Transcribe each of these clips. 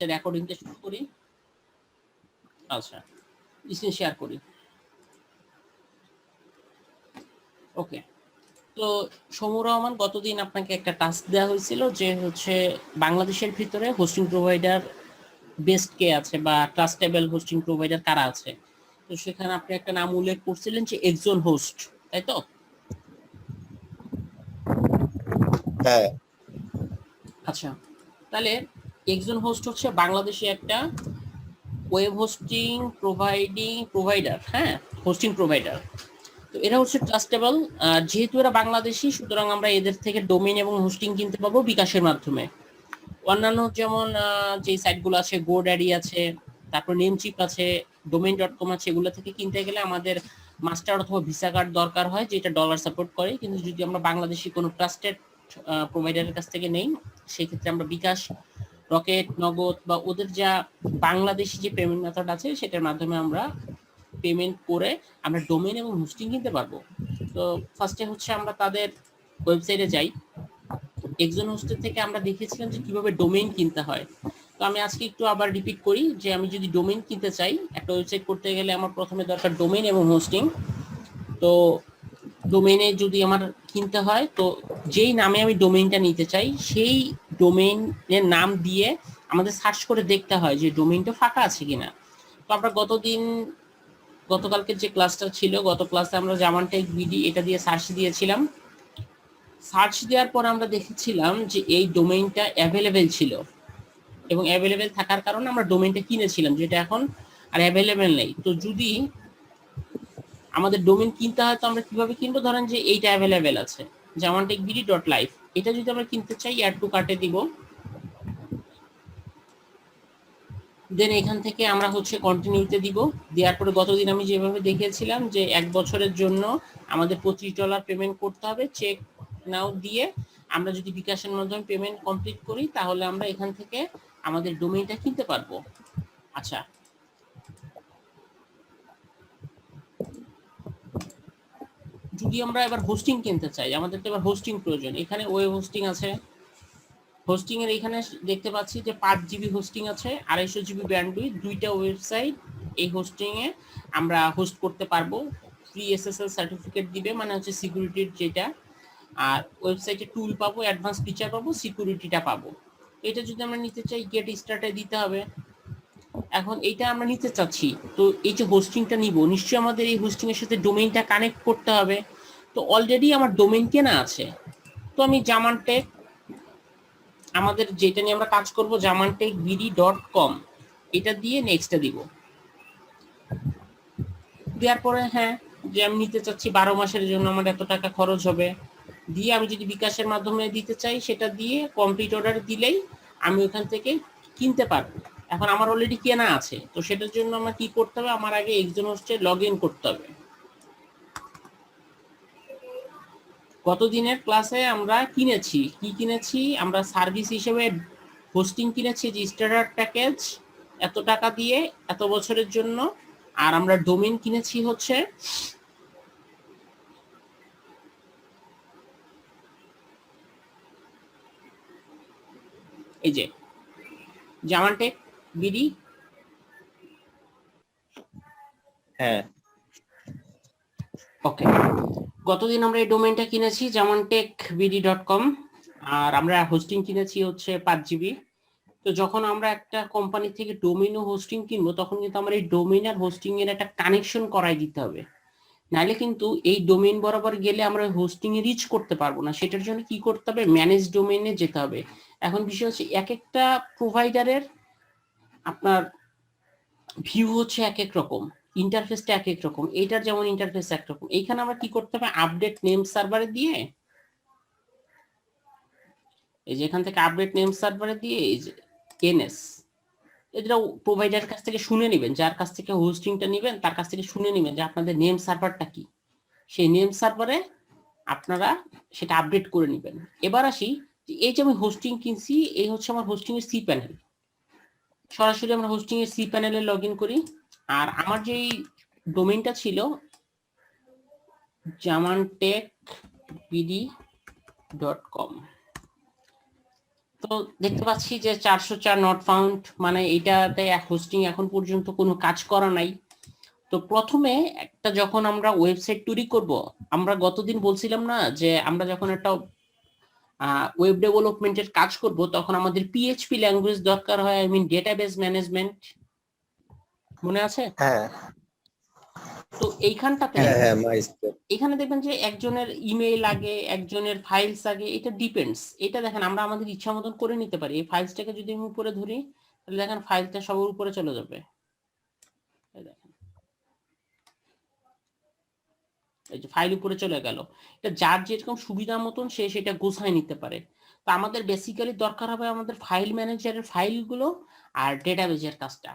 ক্লাসের রেকর্ডিংটা শুরু করি। আচ্ছা, স্ক্রিন শেয়ার করি। ওকে, তো সমুর রহমান, গতদিন আপনাকে একটা টাস্ক দেওয়া হয়েছিল যে হচ্ছে বাংলাদেশের ভিতরে হোস্টিং প্রোভাইডার বেস্ট কে আছে বা ট্রাস্টেবল হোস্টিং প্রোভাইডার কারা আছে। তো সেখানে আপনি একটা নাম উল্লেখ করছিলেন যে একজন হোস্ট, তাই তো? হ্যাঁ। আচ্ছা, তাহলে একজন হোস্ট হচ্ছে বাংলাদেশে একটা ওয়েব হোস্টিং প্রোভাইডার, হ্যাঁ, হোস্টিং প্রোভাইডার। তো এরা হচ্ছে ট্রাস্টেবল। যেহেতু এরা বাংলাদেশি, সুতরাং আমরা এদের থেকে ডোমেইন এবং হোস্টিং কিনতে পাবো বিকাশের মাধ্যমে। অন্যান্য যেমন যে সাইটগুলো আছে, গোড্যাডি আছে, তারপর নেমচিপ আছে, domain.com আছে, এগুলো থেকে কিনতে গেলে আমাদের মাস্টার অথবা ভিসা কার্ড দরকার হয়, যেটা ডলার সাপোর্ট করে। কিন্তু যদি আমরা বাংলাদেশি কোনো ট্রাস্টেড প্রোভাইডারের কাছ থেকে নেই, সেই ক্ষেত্রে আমরা বিকাশ, রকেট, নগদ বা ওদের যা বাংলাদেশি যে পেমেন্ট মেথড আছে সেটার মাধ্যমে আমরা পেমেন্ট করে আমরা ডোমেইন এবং হোস্টিং কিনতে পারবো। তো ফার্স্টে হচ্ছে আমরা তাদের ওয়েবসাইটে যাই। একজন হোস্টের থেকে আমরা দেখেছিলাম যে কিভাবে ডোমেইন কিনতে হয়। তো আমি আজকে একটু আবার রিপিট করি যে আমি যদি ডোমেইন কিনতে চাই, একটা ওয়েবসাইট করতে গেলে আমার প্রথমে দরকার ডোমেইন এবং হোস্টিং। তো ডোমেইনে যদি আমার কিনতে হয়, তো যেই নামে আমি ডোমেইনটা নিতে চাই সেই ডোমেইনের নাম দিয়ে আমাদের সার্চ করে দেখতে হয় যে ডোমেইনটা ফাঁকা আছে কিনা। তো আমরা গতকালকে যে ক্লাসটা ছিল, গত ক্লাসে আমরা জামানটেক বিডি এটা দিয়ে সার্চ দিয়েছিলাম। সার্চ দেওয়ার পর আমরা দেখেছিলাম যে এই ডোমেইনটা অ্যাভেলেবেল ছিল, এবং অ্যাভেলেবেল থাকার কারণে আমরা ডোমেইনটা কিনেছিলাম, যেটা এখন আর অ্যাভেলেবেল নেই। তো যদি আমাদের ডোমেইন কিনতে হয়, তো আমরা কিভাবে কিনবো? ধরেন যে এইটা অ্যাভেলেবেল আছে, jamantechbd.live, এটা যদি আমরা কিনতে চাই, অ্যাড টু কার্টে দিব। দেন এখান থেকে আমরা হচ্ছে কন্টিনিউতে দিব। দেওয়ার পরে গতদিন আমি যেভাবে দেখিয়েছিলাম যে 1 বছরের জন্য আমাদের $25 পেমেন্ট করতে হবে, চেক নাও দিয়ে। আমরা যদি বিকাশের মাধ্যমে পেমেন্ট কমপ্লিট করি, তাহলে আমরা এখান থেকে আমাদের ডোমেইনটা কিনতে পারবো। আচ্ছা, যদি আমরা এবার হোস্টিং কিনতে চাই, আমাদের তো এবার হোস্টিং প্রয়োজন। এখানে ওয়েব হোস্টিং আছে, হোস্টিং এর এখানে দেখতে পাচ্ছি যে 5 জিবি হোস্টিং আছে, 250 জিবি ব্যান্ডউইথ, দুইটা ওয়েবসাইট। এই হোস্টিং এ আমরা হোস্ট করতে পারবো। ফ্রি এসএসএল সার্টিফিকেট দিবে, মানে হচ্ছে সিকিউরিটির যেটা। আর ওয়েবসাইটে টুল পাবো, অ্যাডভান্স ফিচার পাবো, সিকিউরিটিটা পাবো। এটা যদি আমরা নিতে চাই, গেট স্টার্টে দিতে হবে। এখন এইটা আমরা নিতে চাচ্ছি, তো এই যে হোস্টিংটা নিব, নিশ্চয়ই আমাদের এই হোস্টিং এর সাথে ডোমেইনটা কানেক্ট করতে হবে। তো অলরেডি আমার ডোমেইন কেনা আছে। তো আমি জামানটেক, আমাদের যেটা নিয়ে আমরা কাজ করব, jamantechbd.com, এটা দিয়ে নেক্সটটা দিব। দেওয়ার পরে হ্যাঁ, যে আমি নিতে চাচ্ছি 12 মাসের জন্য, আমার এত টাকা খরচ হবে দিয়ে, আমি যদি বিকাশের মাধ্যমে দিতে চাই, সেটা দিয়ে কমপ্লিট অর্ডার দিলেই আমি ওখান থেকে কিনতে পারবো। এখন আমার অলরেডি কেনা আছে, তো সেটার জন্য আমার কি করতে হবে? আমার আগে একজন হোস্টে লগ ইন করতে হবে। গত দিনের ক্লাসে আমরা কিনেছি, কি কিনেছি? আমরা সার্ভিস হিসেবে হোস্টিং কিনেছি, যে স্টার্টার প্যাকেজ এত টাকা দিয়ে এত বছরের জন্য। আর আমরা ডোমেইন কিনেছি হচ্ছে এই যে জামানটেক বিডি। হ্যাঁ, ওকে, গতদিন আমরা এই ডোমেইনটা কিনেছি jamantechbd.com, আর আমরা হোস্টিং কিনেছি হচ্ছে 5 জিবি। তো যখন আমরা একটা কোম্পানি থেকে ডোমেইন ও হোস্টিং কিনবো, তখন কিন্তু আমরা এই ডোমেইন আর হোস্টিং এর একটা কানেকশন করাই দিতে হবে, নাহলে কিন্তু এই ডোমেইন বরাবর গেলে আমরা হোস্টিং এ রিচ করতে পারবো না। সেটার জন্য কি করতে হবে? ম্যানেজ ডোমেইনে যেতে হবে। এখন বিষয় হচ্ছে, এক একটা প্রোভাইডারের আপনার ভিউ হচ্ছে এক এক রকম, ইন্টারফেসটা এক এক রকম। এইটার যেমন ইন্টারফেস একরকম। এইখানে আমরা কি করতে হবে? আপডেট নেম সার্ভারে দিয়ে, এই যে এখান থেকে আপডেট নেম সার্ভারে দিয়ে, এই যে এনএস, এটা প্রোভাইডারের কাছ থেকে শুনে নেবেন, যার কাছ থেকে হোস্টিংটা নেবেন তার কাছ থেকে শুনে নেবেন যে আপনাদের নেম সার্ভারটা কি। সেই নেম সার্ভারে আপনারা সেটা আপডেট করে নেবেন। এবার আসি, এই যে আমি হোস্টিং কিনছি, এই হচ্ছে আমার হোস্টিং এর সি প্যানেল। সরাসরি আমরা হোস্টিং এর সি প্যানেলে লগ ইন করি। আর আমার যেই ডোমেইনটা ছিল jamantechbd.com, তো দেখতে পাচ্ছি যে 404 নট ফাউন্ড, মানে এইটাতে হোস্টিং এখন পর্যন্ত কোনো কাজ করা নাই। তো প্রথমে একটা যখন আমরা ওয়েবসাইট তৈরি করব, আমরা গতদিন বলছিলাম না যে আমরা যখন একটা ওয়েব ডেভেলপমেন্টের কাজ করব তখন আমাদের পিএইচপি ল্যাঙ্গুয়েজ দরকার হয়, আই মিন ডেটাবেস ম্যানেজমেন্ট, মনে আছে? হ্যাঁ তো এইখানটাতে হ্যাঁ হ্যাঁ মাইস্কেল। এখানে দেখবেন যে একজনের ইমেইল আগে, একজনের ফাইলস আগে, এটা ডিপেন্ডস। এটা দেখেন আমরা আমাদের ইচ্ছা মতন করে নিতে পারি। এই ফাইলসটাকে যদি আমি উপরে ধরি তাহলে দেখেন ফাইলটা সবার উপরে চলে যাবে। এই দেখেন, এই যে ফাইল উপরে চলে গেল। এটা যার যেরকম সুবিধা মতন সে সেটা গোছায় নিতে পারে। তো আমাদের বেসিক্যালি দরকার হবে আমাদের ফাইল ম্যানেজারের ফাইলগুলো আর ডেটাবেজের কাজটা।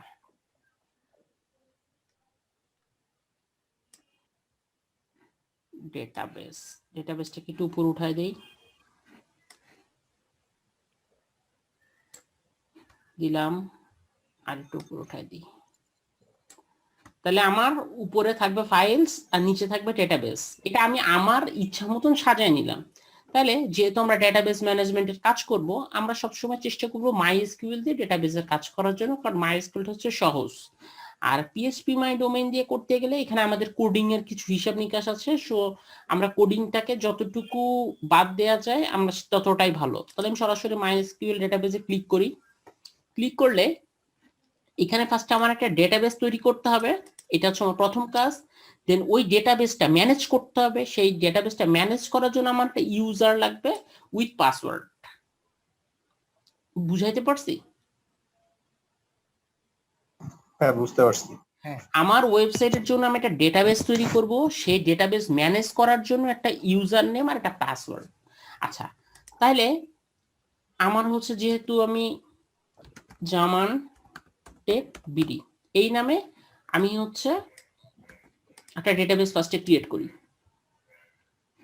ডেটাবেসটাকে একটু উপরে উঠায় দেই, দিলাম, আর একটু উপরে উঠায় দিই। তাহলে আমার উপরে থাকবে ফাইলস আর নিচে থাকবে ডেটাবেস। এটা আমি আমার ইচ্ছা মতন সাজায় নিলাম। তাহলে যেহেতু আমরা ডেটাবেস ম্যানেজমেন্টের কাজ করব, আমরা সবসময় চেষ্টা করব মাইএসকিউএল দিয়ে ডেটাবেসের কাজ করার জন্য, কারণ মাইএসকিউএল হচ্ছে সহজ। আর পিএইচপি মাই ডোমেইন দিয়ে করতে গেলে এখানে আমাদের কোডিং এর কিছু হিসাব নিকাশ আছে, সো আমরা কোডিংটাকে যতটুকু বাদ দেওয়া যায় আমরা ততটাই ভালো। তাহলে আমি সরাসরি মাইএসকিউএল ডেটাবেসে ক্লিক করি। ক্লিক করলে এখানে ফার্স্টে আমার একটা ডেটাবেস তৈরি করতে হবে, এটা হচ্ছে আমার প্রথম কাজ। দেন ওই ডেটাবেসটা ম্যানেজ করতে হবে। সেই ডেটাবেসটা ম্যানেজ করার জন্য আমার একটা ইউজার লাগবে উইথ পাসওয়ার্ড। বুঝাইতে পারছি? হ্যাঁ বুঝতে পারছি। আমার ওয়েবসাইটের জন্য আমি একটা ডেটাবেস তৈরি করব, সেই ডেটাবেস ম্যানেজ করার জন্য একটা ইউজার নেম আর একটা পাসওয়ার্ড। আচ্ছা, তাহলে আমার হচ্ছে যেহেতু আমি জামান টেক বিডি এই নামে আমি হচ্ছে একটা ডেটাবেস ফার্স্টে ক্রিয়েট করি।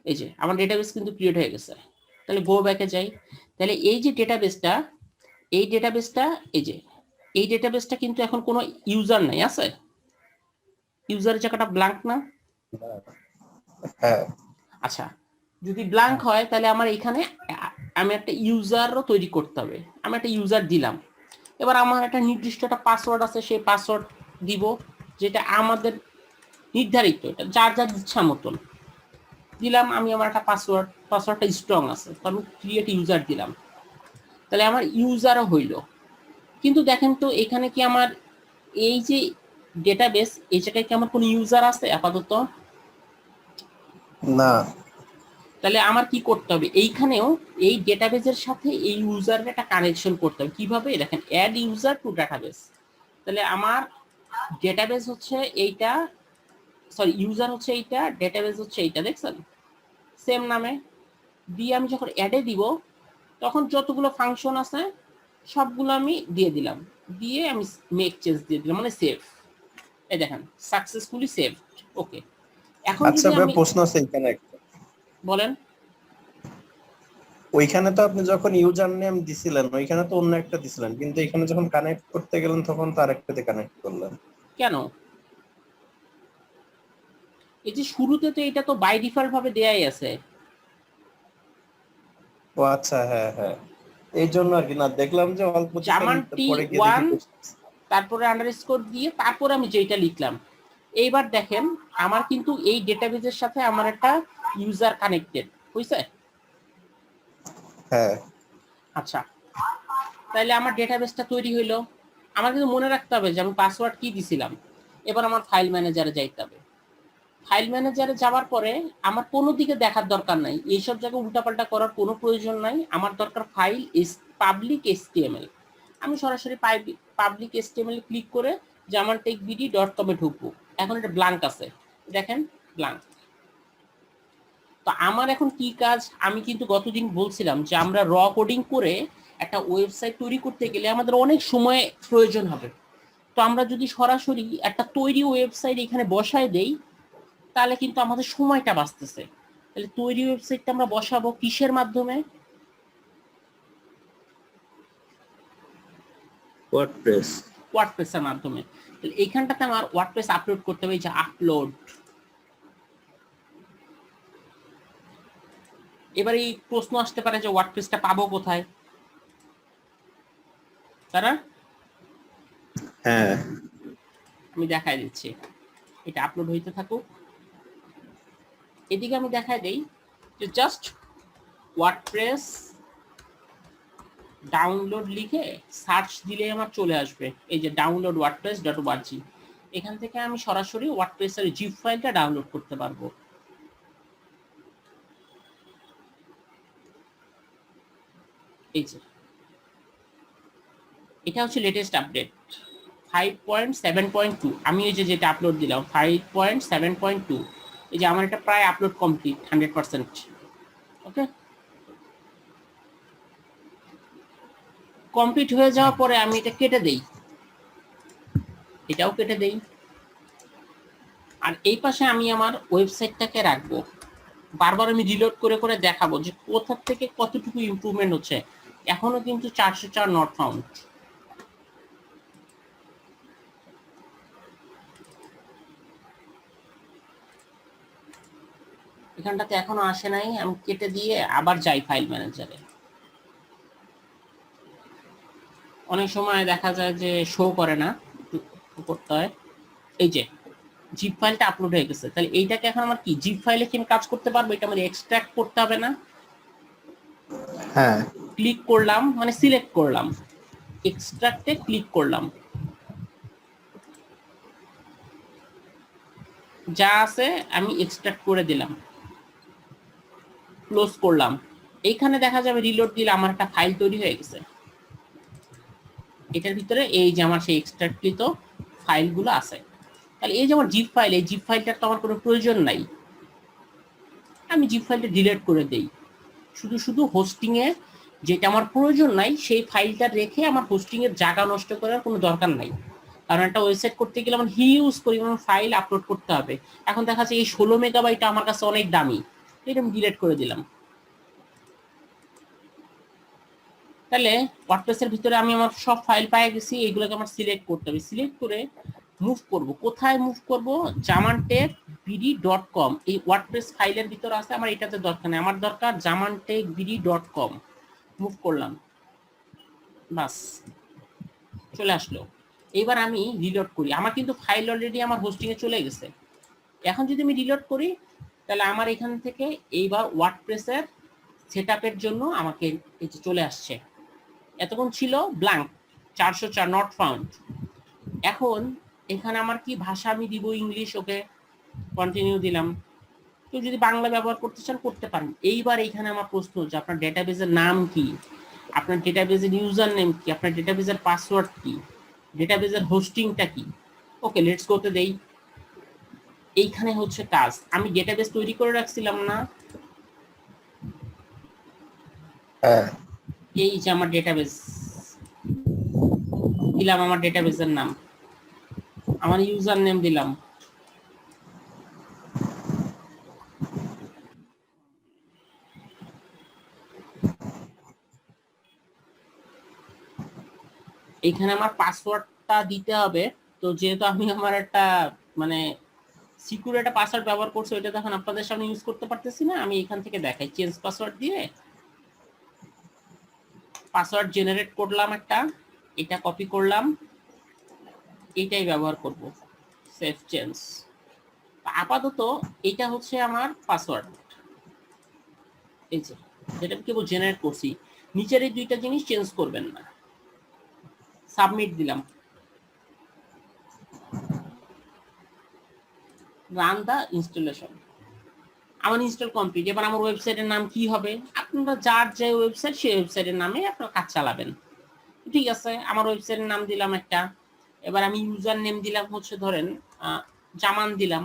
এই যে আমার ডেটাবেস কিন্তু ক্রিয়েট হয়ে গেছে। তাহলে গো ব্যাকে যাই। তাহলে এই যে ডেটাবেসটা, এই ডেটাবেসটা, এই যে এই ডেটাবেসটা কিন্তু এখন কোনো ইউজার নাই, আছে? ইউজারের জায়গাটা ব্ল্যাঙ্ক না? হ্যাঁ আচ্ছা, যদি ব্ল্যাঙ্ক হয় তাহলে আমার এখানে আমি একটা ইউজারও তৈরি করতে হবে। আমি একটা ইউজার দিলাম। এবার আমার একটা নির্দিষ্ট একটা পাসওয়ার্ড আছে, সেই পাসওয়ার্ড দিব, যেটা আমাদের নির্ধারিত, এটা যার যার ইচ্ছা মতন দিলাম। আমি আমার একটা পাসওয়ার্ডটা স্ট্রং আছে, তো আমি ক্রিয়েট ইউজার দিলাম। তাহলে আমার ইউজারও হইল। কিন্তু দেখেন তো এখানে কি আমার এই যে ডেটাবেস, এই জায়গায় কি আমার কোনো ইউজার আছে আপাতত? না। তাহলে আমার কি করতে হবে, এইখানেও এই ডেটাবেসের সাথে এই ইউজারের একটা কানেকশন করতে হবে। কিভাবে? দেখেন, অ্যাড ইউজার টু ডেটাবেস। তাহলে আমার ডেটাবেস হচ্ছে এইটা, সরি ইউজার হচ্ছে এইটা, ডেটাবেস হচ্ছে এইটা, দেখছেন সেম নামে দিয়ে আমি যখন অ্যাডে দিব তখন যতগুলো ফাংশন আছে সবগুলো আমি দিয়ে দিলাম, দিয়ে আমি মেক চেঞ্জ দিয়ে দিলাম, মানে সেভ। এই দেখেন সাকসেসফুলি সেভ। ওকে, এখন আচ্ছা যদি ভাই, আমি প্রশ্ন আছে এখানে একটা। বলেন। ওইখানে তো আপনি যখন ইউজার নেম দিছিলেন ওইখানে তো অন্য একটা দিছিলেন, কিন্তু এখানে যখন কানেক্ট করতে গেলেন তখন তো আরেকটাতে কানেক্ট করলেন কেন? এই যে শুরুতে তো এটা তো বাই ডিফল্ট ভাবে দেয়াই আছে। ও আচ্ছা, হ্যাঁ হ্যাঁ, এই জন্য আর কি। না দেখলাম যে অল্প দিছেন, জামান টি পরে গিয়ে দেখি ওয়ান, তারপরে আন্ডারস্কোর দিয়ে তারপরে আমি যেটা লিখলাম। এইবার দেখেন আমার কিন্তু এই ডেটাবেসের সাথে আমার একটা ইউজার কানেক্টেড হইছে। হ্যাঁ আচ্ছা, তাহলে আমার ডেটাবেসটা তৈরি হইলো। আমার কিন্তু মনে রাখতে হবে যে আমি পাসওয়ার্ড কি দিছিলাম। এবার আমার ফাইল ম্যানেজারে যাইতে হবে। ফাইল ম্যানেজারে যাওয়ার পরে আমার কোনো দিকে দেখার দরকার নাই, এইসব জায়গায় উল্টাপাল্টা করার কোনো প্রয়োজন নাই। আমার দরকার ফাইল পাবলিক এসটিএমএল। আমি সরাসরি পাবলিক এসটিএমএল ক্লিক করে jamantekbd.com এ ঢুকবো। এখন এটা ব্ল্যাঙ্ক আছে, দেখেন ব্ল্যাঙ্ক। তো আমার এখন কি কাজ? আমি কিন্তু গতদিন বলছিলাম যে আমরা র কোডিং করে একটা ওয়েবসাইট তৈরি করতে গেলে আমাদের অনেক সময় প্রয়োজন হবে। তো আমরা যদি সরাসরি একটা তৈরি ওয়েবসাইট এখানে বসায় দেই তাহলে কিন্তু আমাদের সময়টা বাঁচতেছে। তাহলে তৈরি ওয়েবসাইটটা আমরা বসাবো কিসের মাধ্যমে? ওয়ার্ডপ্রেস। ওয়ার্ডপ্রেসের মাধ্যমে। তাহলে এইখানটাতে আমার ওয়ার্ডপ্রেস আপলোড করতে হবে, যে আপলোড। এবার এই প্রশ্ন আসতে পারে যে ওয়ার্ডপ্রেসটা পাবো কোথায়? তারা হ্যাঁ আমি দেখাই দিচ্ছি, এটা আপলোড হইতে থাকুক। এদিকে আমি দেখাই দেই যে জাস্ট ওয়ার্ডপ্রেস ডাউনলোড লিখে সার্চ দিলে আমার চলে আসবে এই যে ডাউনলোড wordpress.org। এখান থেকে আমি সরাসরি ওয়ার্ডপ্রেসের জিপ ফাইলটা ডাউনলোড করতে পারবো। এই যে এটা হচ্ছে লেটেস্ট আপডেট 5.7.2। আমি এই যে যেটা আপলোড দিলাম 5.7.2, এই যে আমার এটা প্রায় আপলোড কমপ্লিট 100%। ওকে, কমপ্লিট হয়ে যাওয়ার পরে আমি এটা কেটে দেই, এটাও কেটে দেই। আর এই পাশে আমি আমার ওয়েবসাইটটাকে রাখবো, বারবার আমি রিলোড করে করে দেখাবো যে কোথা থেকে কতটুকু ইমপ্রুভমেন্ট হচ্ছে। এখনো কিন্তু 404 নট ফাউন্ড। এখানটাতে এখনো আসে নাই, আমি কেটে দিয়ে আবার যাই ফাইল ম্যানেজারে। অনেক সময় দেখা যায় যে শো করে না, করতে হয়। এই যে জিপ ফাইলটা আপলোড হয়ে গেছে, তাহলে এইটাকে এখন আমার কি জিপ ফাইলে কি আমি কাজ করতে পারবো? এটা আমার এক্সট্রাক্ট করতে হবে না? হ্যাঁ ক্লিক করলাম, মানে সিলেক্ট করলাম, এক্সট্রাক্টে ক্লিক করলাম, যা আছে আমি এক্সট্রাক্ট করে দিলাম, ক্লোজ করলাম। এইখানে দেখা যাবে রিলোড দিলে আমার একটা ফাইল তৈরি হয়ে গেছে। এটার ভিতরে এই যে আমার সেই এক্সট্রাক্টকৃত ফাইলগুলো আছে। তাহলে এই যে আমার জিপ ফাইল, এই জিপ ফাইলটার তো আমার কোনো প্রয়োজন নাই, আমি জিপ ফাইলটা ডিলিট করে দেই। শুধু শুধু হোস্টিংয়ে যেটা আমার প্রয়োজন নাই সেই ফাইলটা রেখে আমার হোস্টিংয়ের জায়গা নষ্ট করার কোনো দরকার নাই। কারণ একটা ওয়েবসাইট করতে গেলে আমার হিউজ পরিমাণ ফাইল আপলোড করতে হবে। এখন দেখা যাচ্ছে এই 16 মেগাবাইট আমার কাছে অনেক দামি, এটা আমি ডিলিট করে দিলাম। তাহলে ওয়ার্ডপ্রেসের ভিতরে আমি আমার সব ফাইল পেয়ে গেছি, এগুলোকে আমার সিলেক্ট করতে হবে। সিলেক্ট করে মুভ করব, কোথায় মুভ করব? jamantechbd.com, এই ওয়ার্ডপ্রেস ফাইলের ভিতরে আছে, আমার এটাতে দরকার নেই, আমার দরকার jamantechbd.com। মুভ করলাম, বাস চলে আসলো। এবার আমি রিলোড করি, আমার কিন্তু ফাইল অলরেডি আমার হোস্টিং এ চলে গেছে। এখন যদি আমি রিলোড করি তাহলে আমার এখান থেকে এইবার ওয়ার্ডপ্রেসের সেটআপের জন্য আমাকে এই যে চলে আসছে। এতক্ষণ ছিল ব্ল্যাঙ্ক 404 নট ফাউন্ড। এখন এখানে আমার কি ভাষা আমি দিব? ইংলিশ। ওকে, কন্টিনিউ দিলাম। কেউ যদি বাংলা ব্যবহার করতে চান করতে পারেন। এইবার এইখানে আমার প্রশ্ন যে আপনার ডেটাবেজের নাম কি, আপনার ডেটাবেজের ইউজার নেম কি, আপনার ডেটাবেজের পাসওয়ার্ড কি, ডেটাবেজের হোস্টিংটা কি। ওকে, লেটস গোতে দেই। এইখানে হচ্ছে কাজ, আমি ডেটাবেজ তৈরি করে রাখছিলাম না, হ্যাঁ এই যে আমার ডেটাবেজ দিলাম, আমার ডেটাবেজের নাম, আমার ইউজার নেম দিলাম, এইখানে আমার পাসওয়ার্ডটা দিতে হবে। তো যেহেতু আমি আমার একটা মানে সিকিউর একটা পাসওয়ার্ড ব্যবহার করছি, ওইটা তখন আপনাদের সামনে ইউজ করতে পারতেছি না, আমি এখান থেকে দেখাই। চেঞ্জ পাসওয়ার্ড দিয়ে পাসওয়ার্ড জেনারেট করলাম একটা, এটা কপি করলাম, এইটাই ব্যবহার করব, সেভ চেঞ্জ। আপাতত এটা হচ্ছে আমার পাসওয়ার্ড, এই যে যেটা কেবল জেনারেট করছি। নিচের এই দুইটা জিনিস চেঞ্জ করবেন না। সাবমিট দিলাম, রান দা ইনস্টলেশন। আমার ইনস্টল কমপ্লিট। এবার আমার ওয়েবসাইটের নাম কি হবে? আপনারা যার যে ওয়েবসাইট সেই ওয়েবসাইটের নামে আপনারা কাজ চালাবেন। ঠিক আছে, আমার ওয়েবসাইটের নাম দিলাম একটা। এবার আমি ইউজার নেম দিলাম হচ্ছে ধরেন জামান দিলাম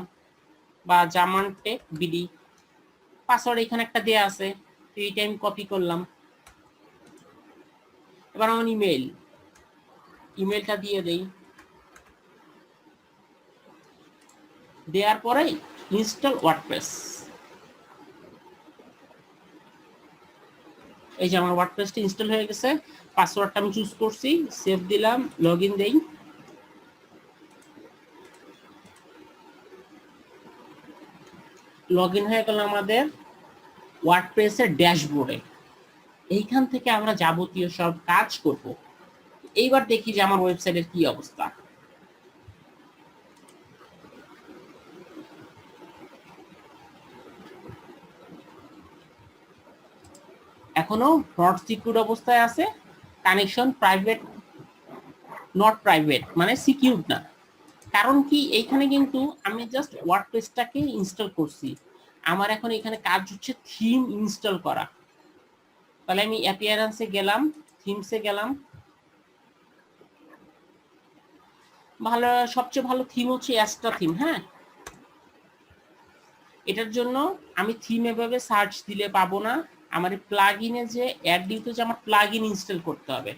বা জামান টেক বিডি। পাসওয়ার্ড এখানে একটা দেয়া আছে, তো এইটা আমি কপি করলাম। এবার আমার ইমেলটা দিয়ে দেই। দেওয়ার পরে ইনস্টল ওয়ার্ডপ্রেস। এই যে আমার ওয়ার্ডপ্রেসটা ইনস্টল হয়ে গেছে। পাসওয়ার্ডটা আমি চুজ করছি, সেভ দিলাম, লগইন দেই। লগইন হয়ে গেল আমাদের ওয়ার্ডপ্রেসের ড্যাশবোর্ডে। এইখান থেকে আমরা যাবতীয় সব কাজ করব। এইবার দেখি যে আমার ওয়েবসাইটের কি অবস্থা। এখনো নট সিকিউর অবস্থায় আছে, কানেকশন প্রাইভেট, নট প্রাইভেট মানে সিকিউরড না। কারণ কি, এইখানে কিন্তু আমি জাস্ট ওয়ার্ডপ্রেসটাকে ইনস্টল করছি, আমার এখন এখানে কাজ হচ্ছে থিম ইনস্টল করা। তাহলে আমি অ্যাপিয়ারেন্সে গেলাম, থিমসে গেলাম। ভালো, সবচেয়ে ভালো থিম হচ্ছে অ্যাস্ট্রা থিম। হ্যাঁ, এটার জন্য আমি থিম এভাবে সার্চ দিলে পাবো না, আমার প্লাগইনে যে অ্যাড দিতে যে আমার প্লাগইন ইনস্টল করতে হবে।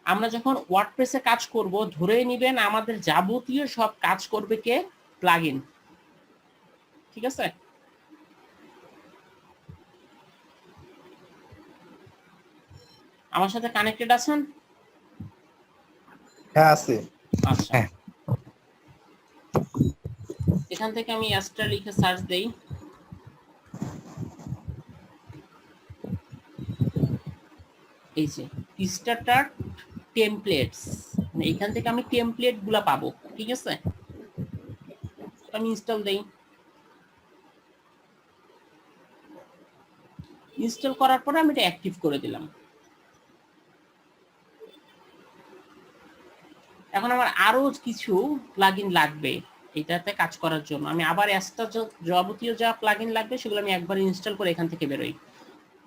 আমরা যখন ওয়ার্ডপ্রেসে কাজ করব, ধরে নেবেন আমাদের যাবতীয় সব কাজ করবে কে? প্লাগইন। ঠিক আছে? আমার সাথে কানেক্টেড আছেন? হ্যাঁ আছে। আচ্ছা, এখান থেকে আমি অ্যাস্ট্রা লিখে সার্চ দেই। এই যে স্টার্টার টেমপ্লেটস, মানে এখান থেকে আমি টেমপ্লেট গুলা পাবো। ঠিক আছে, আমি ইনস্টল দেই। ইনস্টল করার পরে আমি এটা অ্যাক্টিভ করে দিলাম। এখন আমার আরো কিছু প্লাগইন লাগবে এটাতে কাজ করার জন্য। আমি আবার এক্সট্রা যাবতীয় যা প্লাগইন লাগবে সেগুলো আমি একবার ইনস্টল করে এখান থেকে বেরোই।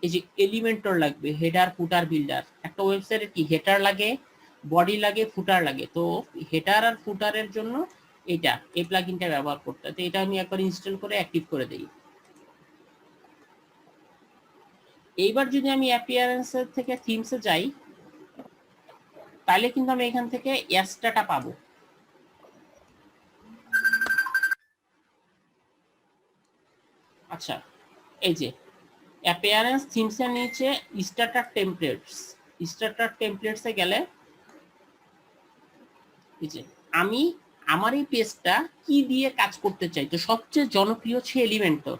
এই যে এলিমেন্টর লাগবে, হেডার ফুটার বিল্ডার। একটা ওয়েবসাইটে কি হেডার লাগে, বডি লাগে, ফুটার লাগে। তো হেডার আর ফুটারের জন্য এটা, এই প্লাগইনটা ব্যবহার করতে, তো এটা আমি একবার ইনস্টল করে অ্যাক্টিভ করে দেই। এইবার যদি আমি অ্যাপিয়ারেন্সের থেকে থিমসে যাই, তাহলে কিন্তু আমি এখান থেকে অ্যাস্ট্রাটা পাবো। আচ্ছা, এই যে অ্যাপিয়ারেন্স থিমসের নিচে স্টার্টার টেমপ্লেটস, স্টার্টার টেমপ্লেটসে গেলে এই যে আমি আমার এই পেজটা কি দিয়ে কাজ করতে চাই, তো সবচেয়ে জনপ্রিয় হচ্ছে এলিমেন্টর।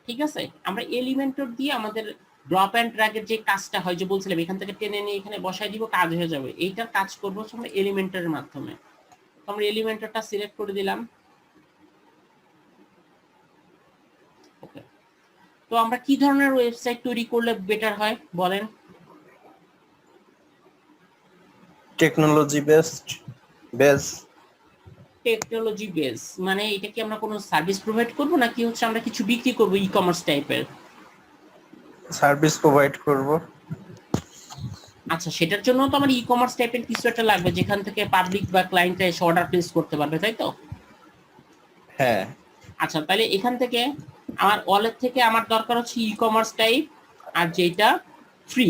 ঠিক আছে, আমরা এলিমেন্টর দিয়ে আমাদের ড্রপ অ্যান্ড ড্র্যাগের যে কাজটা হয়, যে বলছিলাম এখান থেকে টেনে নিয়ে এখানে বসাই দিব, কাজ হয়ে যাবে। এইটার কাজ করবো হচ্ছে আমরা এলিমেন্টরের মাধ্যমে। তো আমরা এলিমেন্টরটা সিলেক্ট করে দিলাম। ওকে, তো আমরা কি ধরনের ওয়েবসাইট তৈরি করলে বেটার হয় বলেন? Technology base. টেকনোলজি বেস মানে এটা কি আমরা কোনো সার্ভিস প্রোভাইড করব নাকি হচ্ছে আমরা কিছু বিক্রি করব ই কমার্স টাইপের? সার্ভিস প্রোভাইড করব। আচ্ছা, সেটার জন্য তো আমার ই কমার্স টাইপের কিছু একটা লাগবে যেখান থেকে পাবলিক বা ক্লায়েন্ট এসে অর্ডার প্লেস করতে পারবে, তাই তো? হ্যাঁ। আচ্ছা, তাহলে এখান থেকে আমার ওয়ালেট থেকে আমার দরকার হচ্ছে ই কমার্স টাইপ, আর যেটা ফ্রি,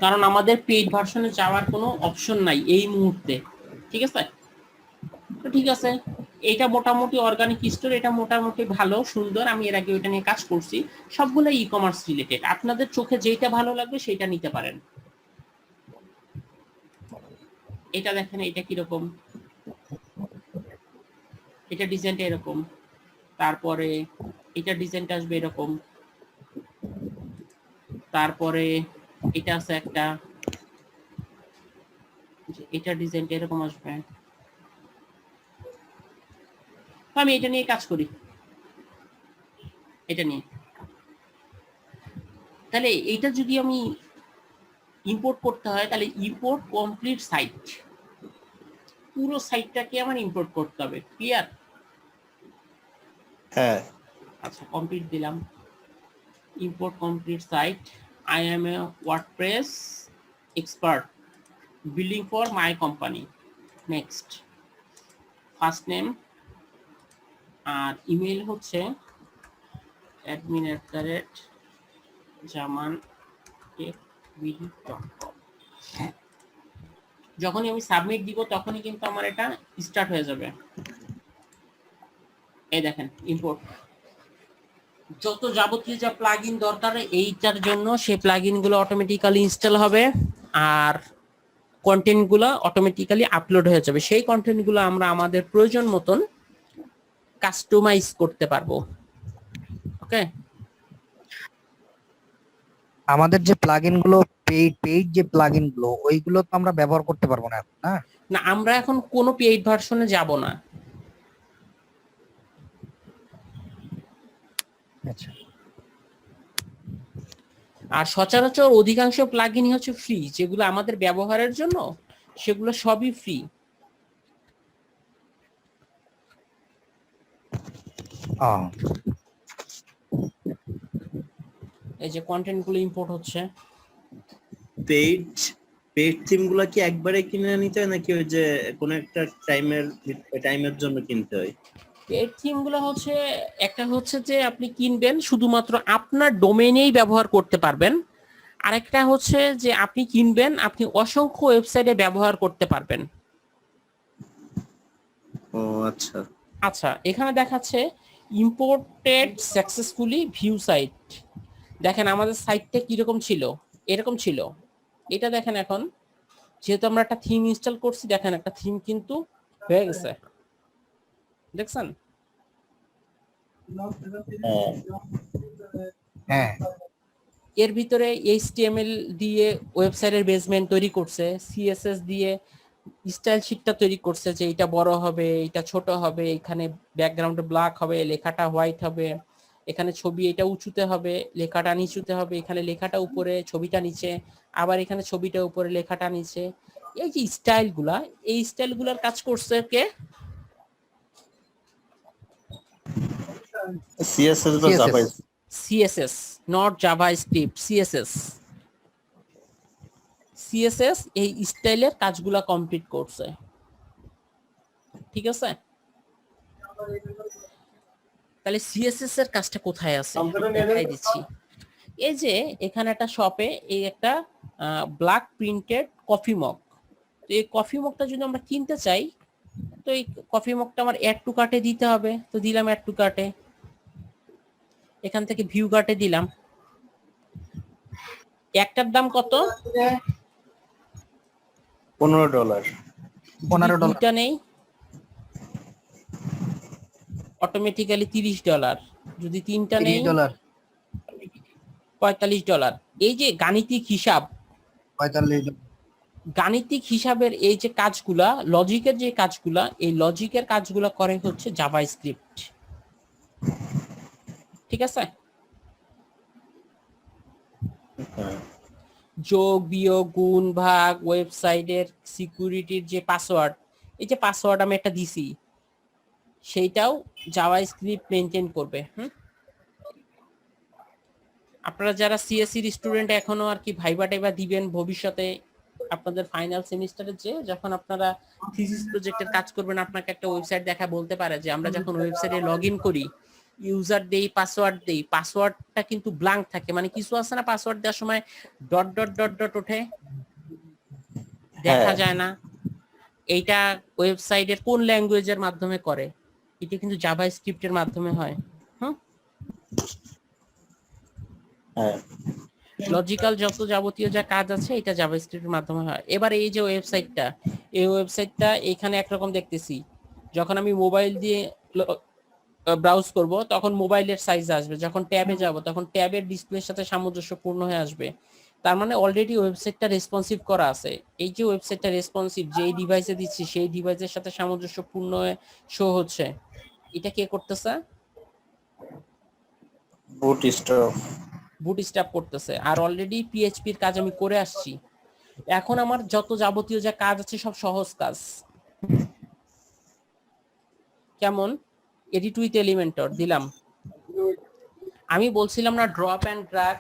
কারণ আমাদের পেইড ভার্সনে যাওয়ার কোনো অপশন নাই এই মুহূর্তে। ঠিক আছে, তো ঠিক আছে, এটা মোটামুটি অর্গানিক স্টোর, এটা মোটামুটি ভালো সুন্দর। আমি এর আগে ওইটা নিয়ে কাজ করছি, সবগুলো ই কমার্স রিলেটেড। আপনাদের চোখে যেটা ভালো লাগবে সেটা নিতে পারেন। এটা দেখেন, এটা কিরকম, এটা ডিজাইনটা এরকম, তারপরে এটা ডিজাইনটা আসবে এরকম, তারপরে এটা আছে একটা, এটা ডিজাইনটা এরকম আসবে। আমি এটা নিয়ে কাজ করি, এটা নিয়ে। তাহলে এইটা যদি আমি ইম্পোর্ট করতে হয়, তাহলে ইম্পোর্ট কমপ্লিট সাইট, পুরো সাইটটাকে আমার ইম্পোর্ট করতে হবে। ক্লিয়ার? হ্যাঁ। আচ্ছা, কমপ্লিট দিলাম। Import complete site, I am a WordPress expert, building for my company. Next, first name আর ইমেল হচ্ছে admin@jamantekbd.com। যখনই আমি সাবমিট দিব তখনই কিন্তু আমার এটা স্টার্ট হয়ে যাবে। এই দেখেন ইম্পোর্ট, যত যাবতীয় যা প্লাগইন দরকার এইটার জন্য সেই প্লাগইন গুলো অটোমেটিক্যালি ইনস্টল হবে, আর কন্টেন্ট গুলো অটোমেটিক্যালি আপলোড হয়ে যাবে। সেই কন্টেন্ট গুলো আমরা আমাদের প্রয়োজন মতন কাস্টমাইজ করতে পারবো। ওকে, আমাদের যে প্লাগইন গুলো পেইড যে প্লাগইন গুলো ওইগুলো তো আমরা ব্যবহার করতে পারবো না এখন, না? না, আমরা এখন কোনো পেইড ভার্সনে যাব না। আচ্ছা, আর সচরাচর অধিকাংশ প্লাগইনই হচ্ছে ফ্রি, যেগুলো আমাদের ব্যবহারের জন্য সেগুলো সবই ফ্রি। এই যে কন্টেন্ট গুলো ইম্পোর্ট হচ্ছে। পেইড পেইড থিম গুলা কি একবারে কিনে নিতে হয় নাকি ওই যে কোনো একটা টাইমের জন্য কিনতে হয়? পেইড থিম গুলো হচ্ছে, একটা হচ্ছে যে আপনি কিনবেন শুধুমাত্র আপনার ডোমেইনেই ব্যবহার করতে পারবেন, আরেকটা হচ্ছে যে আপনি কিনবেন, আপনি অসংখ্য ওয়েবসাইটে ব্যবহার করতে পারবেন। ও আচ্ছা। আচ্ছা, এখানে দেখাচ্ছে ইম্পোর্টেড সাকসেসফুলি ভিউ সাইট। দেখেন আমাদের সাইটটা কিরকম ছিল, এরকম ছিল। এটা দেখেন এখন যেহেতু আমরা একটা থিম ইনস্টল করছি, দেখেন একটা থিম কিন্তু হয়ে গেছে, দেখছেন? হ্যাঁ, এর ভিতরে এইচটিএমএল দিয়ে ওয়েবসাইটের বেসমেন্ট তৈরি করছে, সিএসএস দিয়ে স্টাইল শিটটা তৈরি করছে যে এটা বড় হবে, এটা ছোট হবে, এখানে ব্যাকগ্রাউন্ডে ব্ল্যাক হবে, লেখাটা হোয়াইট হবে, এখানে ছবি এটা উঁচুতে হবে, লেখাটা নিচুতে হবে, এখানে লেখাটা উপরে ছবিটা নিচে, আবার এখানে ছবিটা উপরে লেখাটা নিচে। এই যে স্টাইলগুলা, এই স্টাইলগুলোর কাজ করছে কে? সিএসএস বা Java? CSS, not JavaScript, CSS. CSS এই স্টাইলের কাজগুলা কমপ্লিট করছে, ঠিক আছে? তাহলে সিএসএস এর কাজটা কোথায় আছে দেখাই দিচ্ছি। এই যে এখানে একটা শপে এই একটা ব্ল্যাক প্রিন্টেড কফি মগ, তো এই কফি মগটা যদি আমরা কিনতে চাই, তো এই কফি মগটা আমার অ্যাড টু কার্টে দিতে হবে। তো দিলাম অ্যাড টু কার্টে, এখান থেকে ভিউ কার্টে দিলাম। একটার দাম কত? $15। দুইটা নেই অটোমেটিক্যালি $30, যদি তিনটা নেই $30, $45। এই যে গাণিতিক হিসাব, $45। গাণিতিক হিসাবের এই যে কাজগুলা, লজিকের যে কাজগুলা, এই লজিকের কাজগুলা করে হচ্ছে জাভাস্ক্রিপ্ট, ঠিক আছে? যোগ বিয়োগ গুণ ভাগ, ওয়েবসাইটের সিকিউরিটির যে পাসওয়ার্ড, এই যে পাসওয়ার্ড আমি একটা দিছি, সেইটাও জাভাস্ক্রিপ্ট মেনটেন করবে। আপনারা যারা সিএসসি স্টুডেন্ট এখনো আর কি ভাইবা টাইবা দিবেন ভবিষ্যতে, আপনাদের ফাইনাল সেমিস্টারে যে যখন আপনারা থিসিস প্রজেক্টের কাজ করবেন, আপনাকে একটা ওয়েবসাইট দেখা বলতে পারে যে আমরা যখন ওয়েবসাইটে লগ ইন করি, ইউজার দেই, পাসওয়ার্ড দেই, পাসওয়ার্ডটা কিন্তু ব্ল্যাঙ্ক থাকে, মানে কিছু আছে না পাসওয়ার্ড দেওয়ার সময় ডট ডট ডট ডট ওঠে, দেখা যায় না। এইটা ওয়েবসাইটের কোন ল্যাঙ্গুয়েজের মাধ্যমে করে? এটা কিন্তু জাভাস্ক্রিপ্টের মাধ্যমে হয়। লজিক্যাল যত যাবতীয় যা কাজ আছে এটা জাভাস্ক্রিপ্টের মাধ্যমে হয়। এবার এই যে ওয়েবসাইটটা, এই ওয়েবসাইটটা এখানে একরকম দেখতেছি, যখন আমি মোবাইল দিয়ে ব্রাউজ করব তখন মোবাইলের সাইজ আসবে, যখন ট্যাবে যাব তখন ট্যাবের ডিসপ্লের সাথে সামঞ্জস্যপূর্ণ হয়ে আসবে। তার মানে অলরেডি ওয়েবসাইটটা রেসপন্সিভ করা আছে। এই যে ওয়েবসাইটটা রেসপন্সিভ, যেই ডিভাইসে দিচ্ছি সেই ডিভাইসের সাথে সামঞ্জস্যপূর্ণ শো হচ্ছে, এটা কে করতেছে? বুটস্ট্র্যাপ করতেছে। আর অলরেডি পিএইচপির কাজ আমি করে আসছি, এখন আমার যত যাবতীয় যা কাজ আছে সব সহজ কাজ। কেমন? এডিট উইথ এলিমেন্টর দিলাম, আমি বলছিলাম না ড্রপ এন্ড ড্র্যাগ,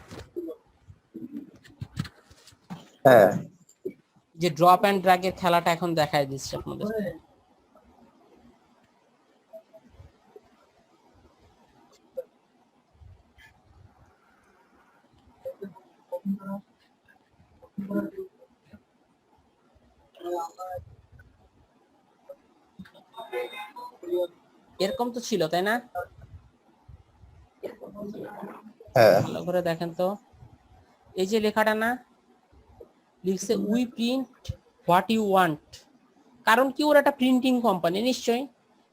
যে ড্রপ এন্ড ড্র্যাগ এর খেলাটা এখন দেখাই দিচ্ছে আপনাদের। এরকম তো ছিল তাই না? ভালো করে দেখেন তো, এই যে লেখাটা না লিখছে we print what you want, কারণ কি ওরা একটা প্রিন্টিং কোম্পানি নিশ্চয়ই।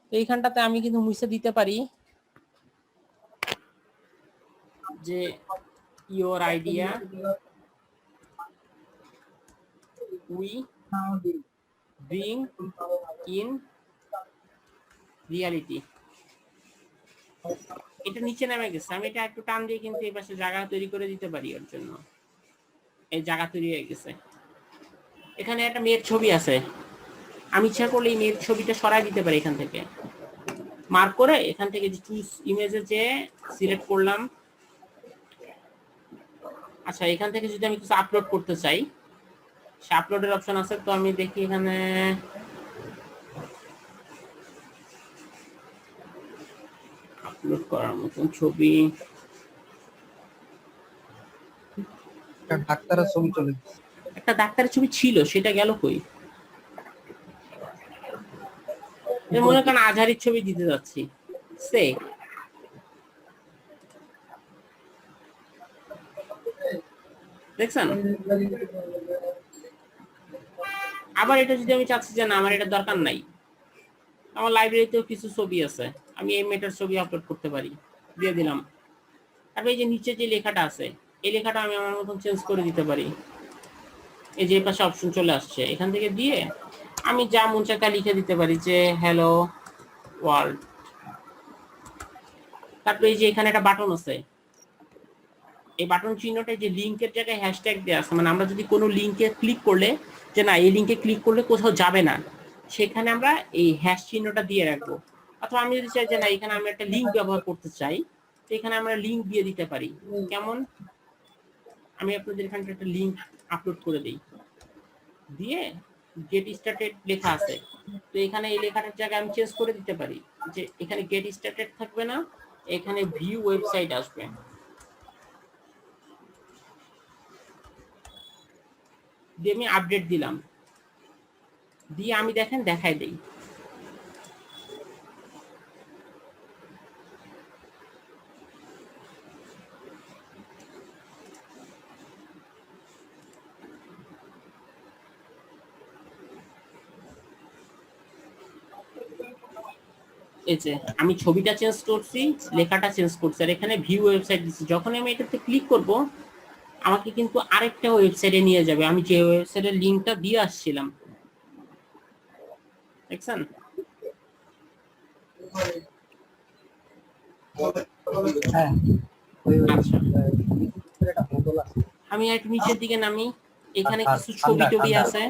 তো এইখানটাতে আমি কিন্তু মুছে দিতে পারি যে your idea we being in reality. এটা নিচে নামে গেছে, আমি এটা একটু টান দিয়ে কিন্তু এই পাশে জায়গা তৈরি করে দিতে পারি। এর জন্য এই জায়গা তৈরি হয়ে গেছে। এখানে একটা মেয়ের ছবি আছে, আমি ইচ্ছা করলে এই মেয়ের ছবিটা সরাই দিতে পারি এখান থেকে মার্ক করে। এখান থেকে যে চুজ ইমেজে যে সিলেক্ট করলাম। আচ্ছা, এখান থেকে যদি আমি কিছু আপলোড করতে চাই, সে আপলোডের অপশন আছে। তো আমি দেখি এখানে আপলোড করার মতন ছবি, ডাক্তারের ছবি চলে গেছে। একটা ডাক্তারের ছবি ছিল, সেটা গেল কই? মনে করেন আজহারির ছবি দিতে যাচ্ছি, সে দেখছেন। আবার এটা যদি আমি চাচ্ছি যে না আমার এটা দরকার নাই, আমার লাইব্রেরিতেও কিছু ছবি আছে, আমি এই মেটার ছবি আপলোড করতে পারি, দিয়ে দিলাম। তারপরে এই যে নিচে যে লেখাটা আছে, এই লেখাটা আমি আমার মতন চেঞ্জ করে দিতে পারি। এই যে পাশে অপশন চলে আসছে, এখান থেকে দিয়ে আমি যা মন চায় তা লিখে দিতে পারি যে হ্যালো ওয়ার্ল্ড। তারপরে এই যে এখানে একটা বাটন আছে, এই বাটন চিহ্নটা যে লিঙ্কের জায়গায় হ্যাশট্যাগ দেওয়া আছে, মানে আমরা যদি কোনো লিঙ্কে ক্লিক করলে যে না এই লিঙ্কে ক্লিক করলে কোথাও যাবে না, সেখানে আমরা এই হ্যাশ চিহ্নটা দিয়ে রাখবো। অথবা আমি যদি চাই যে না এখানে আমি একটা লিঙ্ক ব্যবহার করতে চাই, তো এখানে আমরা লিঙ্ক দিয়ে দিতে পারি। কেমন, আমি আপনাদের এখানে একটা লিঙ্ক আপলোড করে দিই, দিয়ে গেট স্টার্টেড লেখা আছে, তো এখানে এই লেখাটার জায়গায় আমি চেঞ্জ করে দিতে পারি যে এখানে গেট স্টার্টেড থাকবে না, এখানে ভিউ ওয়েবসাইট আসবে। দিয়ে আমি আপডেট দিলাম, দিয়ে আমি দেখেন দেখাই দেই। এই যে আমি ছবিটা চেঞ্জ করছি, লেখাটা চেঞ্জ করছি, আর এখানে ভিউ ওয়েবসাইট দিচ্ছি। যখন আমি এটাতে ক্লিক করব আমাকে কিন্তু আরেকটা ওয়েবসাইটে নিয়ে যাবে, আমি যে ওয়েবসাইটের লিংকটা দিয়ে আসছিলাম। দেখছেন? হ্যাঁ, আচ্ছা, আমি একটু নিচের দিকে নামি, এখানে কিছু ছবি টবি আছে।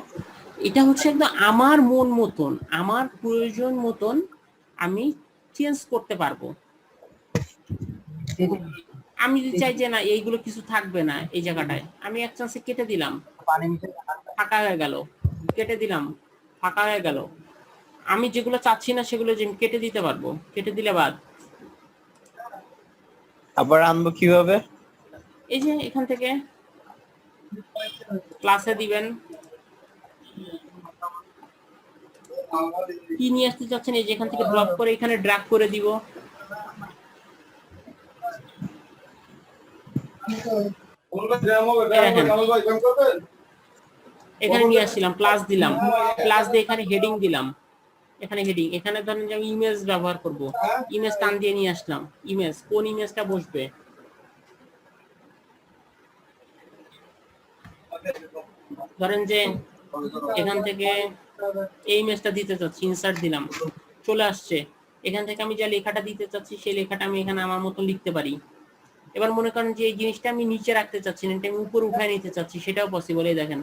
এটা হচ্ছে একদম আমার মন মতন, আমার প্রয়োজন মতন আমি চেঞ্জ করতে পারবো। আমি যদি চাই যে না এইগুলো কিছু থাকবে না এই জায়গাটায়, আমি এক চান্সে কেটে দিলাম, ফাঁকা হয়ে গেল, কেটে দিলাম, ফাঁকা হয়ে গেল। আমি যেগুলো চাচ্ছি না সেগুলো যে কেটে দিতে পারবো, কেটে দিলে বাদ। আবার আনবো কিভাবে? এই যে এখান থেকে ক্লাসে দিবেন, কি নিয়ে আসতে চাচ্ছেন, এই যে এখান থেকে ড্রপ করে এখানে ড্র্যাগ করে দিব। এখানে নিয়ে আসছিলাম, প্লাস দিলাম, প্লাস দিয়ে এখানে হেডিং দিলাম, এখানে হেডিং, এখানে ধরেন যে আমি ইমেজ ব্যবহার করব, ইমেজ টান দিয়ে নিয়ে আসলাম। ইমেজ, কোন ইমেজটা বসবে, ধরেন যে এখান থেকে এই ইমেজটা দিতে চাচ্ছি, ইনসার্ট দিলাম, চলে আসছে। এখান থেকে আমি যা লেখাটা দিতে চাচ্ছি সেই লেখাটা আমি এখানে আমার মতো লিখতে পারি। এবার মনে করেন যে এই জিনিসটা আমি নিচে রাখতে চাচ্ছি না, এটা আমি উপরে উঠায় নিতে চাচ্ছি, সেটাও পসিবল। এই দেখেন,